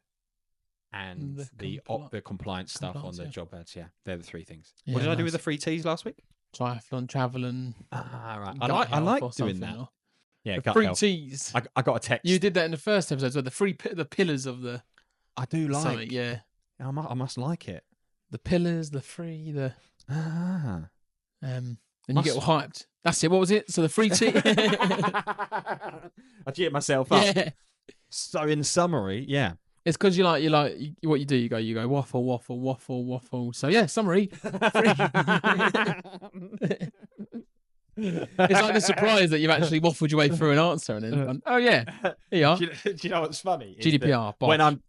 And the compliance stuff on the job ads. Yeah, they're the three things. Yeah, what did I do with the free teas last week? Triathlon, travel, and right. I like doing that. Yeah, the free teas. I got a text. You did that in the first episode. So the pillars of the. I do like. Something, yeah. I must like it. The pillars, the free, the. And you get all hyped. That's it. What was it? So the free tea. I cheered myself up. Yeah. So in summary, yeah. It's because you like what you do. You go waffle, waffle, waffle, waffle. So yeah, summary. It's like the surprise that you've actually waffled your way through an answer, and then oh yeah, here you are. Do you know what's funny? GDPR.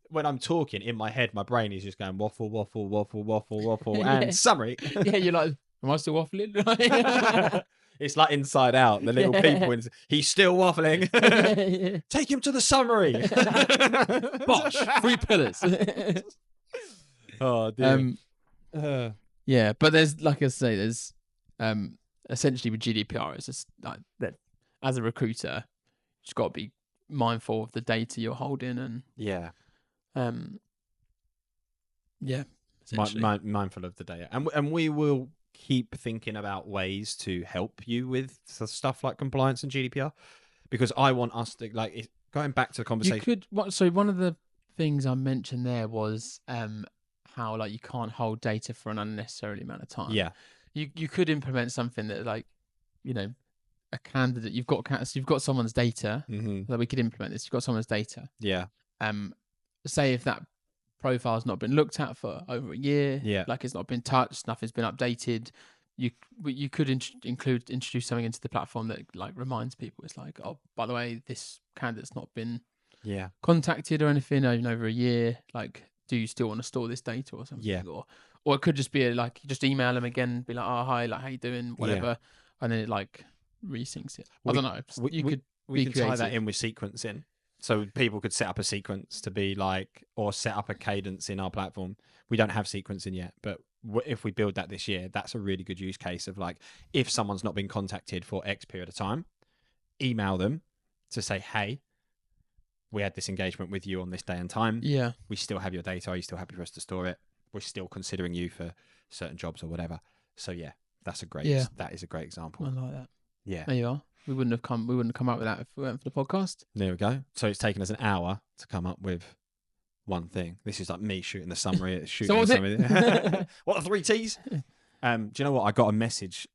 When I'm talking in my head, my brain is just going waffle, waffle, waffle, waffle, waffle, and summary. Yeah, you're like, am I still waffling? It's like Inside Out. The little people. He's still waffling. Take him to the summary. Bosh. 3 pillars. Oh dear. Yeah, but there's, like I say, there's essentially with GDPR, it's just like that. As a recruiter, you've got to be mindful of the data you're holding, and mindful of the data, and we will keep thinking about ways to help you with stuff like compliance and GDPR, because I want us to, like, going back to the conversation. So one of the things I mentioned there was how, like, you can't hold data for an unnecessary amount of time. Yeah, you could implement something that, like, a candidate, you've got someone's data, that we could implement this. You've got someone's data. Yeah. Say if that profile's not been looked at for over a year, like it's not been touched, nothing's been updated, you could introduce something into the platform that, like, reminds people. It's like, oh, by the way, this candidate's not been contacted or anything in over a year. Like, do you still want to store this data or something? Yeah. Or it could just be like, just email them again, be like, oh, hi, like, how you doing, whatever. And then it like resyncs it. I don't know. We can tie that in with sequencing. So people could set up a sequence to be like, or set up a cadence in our platform. We don't have sequencing yet, but if we build that this year, that's a really good use case of like, if someone's not been contacted for X period of time, email them to say, hey, we had this engagement with you on this day and time. Yeah. We still have your data. Are you still happy for us to store it? We're still considering you for certain jobs or whatever. So yeah, that is a great example. I like that. Yeah. There you are. We wouldn't have come up with that if we weren't for the podcast. There we go. So it's taken us an hour to come up with one thing. This is like me shooting the summary. So what was it? What are 3 T's? Do you know what? I got a message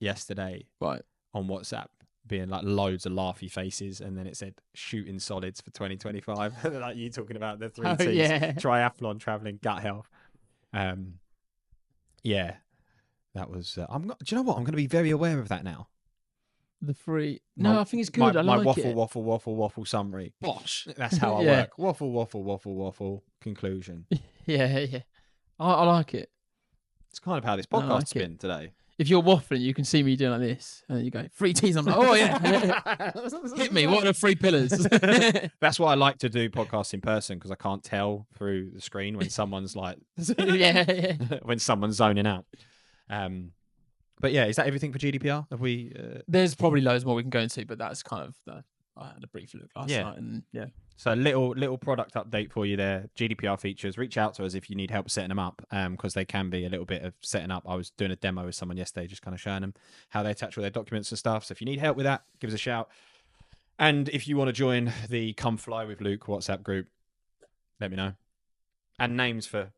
yesterday on WhatsApp being like loads of laughy faces, and then it said shooting solids for 2025. Like you talking about the 3 T's. Yeah. Triathlon, traveling, gut health. Yeah. That was do you know what? I'm going to be very aware of that now. The 3. No, I think it's good. I like it. My waffle summary. Bosh. That's how I work. Waffle, conclusion. Yeah. I like it. It's kind of how this podcast's been today. If you're waffling, you can see me doing like this, and then you go 3 T's. I'm like, oh yeah, hit me. What are the 3 pillars? That's why I like to do podcasts in person, because I can't tell through the screen when someone's like, yeah, when someone's zoning out. But yeah, is that everything for GDPR? Have we? There's probably loads more we can go into, but that's kind of I had a brief look last night, and yeah. So little product update for you there. GDPR features. Reach out to us if you need help setting them up, because they can be a little bit of setting up. I was doing a demo with someone yesterday, just kind of showing them how they attach all their documents and stuff. So if you need help with that, give us a shout. And if you want to join the Come Fly with Luke WhatsApp group, let me know. And names for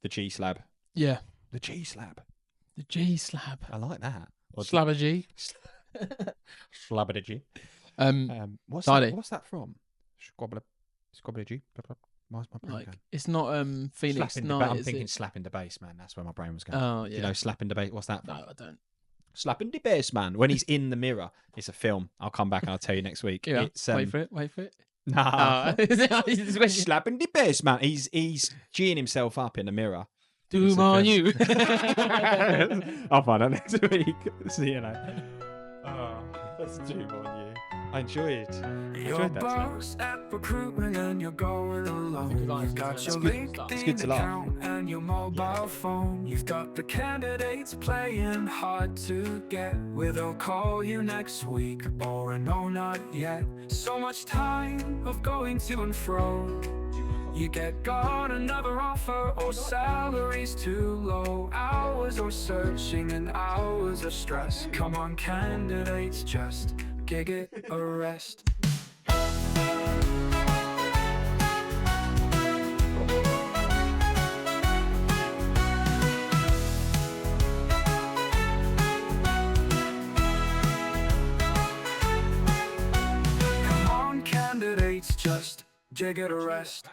the G Slab. Yeah. The G Slab. The G Slab. I like that. Slabber G. Slabber G. What's that from? Squabbler G. Why's my brain going? It's not Phoenix slapping Knight. I'm thinking slapping the bass, man. That's where my brain was going. Oh yeah. You know, slapping the bass. What's that from? No, I don't. Slapping the bass, man. When he's in the mirror, it's a film. I'll come back and I'll tell you next week. Yeah. It's, wait for it. Nah. Slapping the bass, man. He's geeing himself up in the mirror. Doom on you. I'll find out next week. See you later. Oh, that's Doom on you. I enjoyed You're that. boss at Recruitment and you're going alone. You've got your LinkedIn account and your mobile phone. You've got the candidates playing hard to get. Whether they'll call you next week or a no, not yet. So much time of going to and fro. You got another offer, or salary's too low. Hours or searching and hours of stress. Come on, candidates, just gig it a rest. Come on, candidates, just gig it a rest.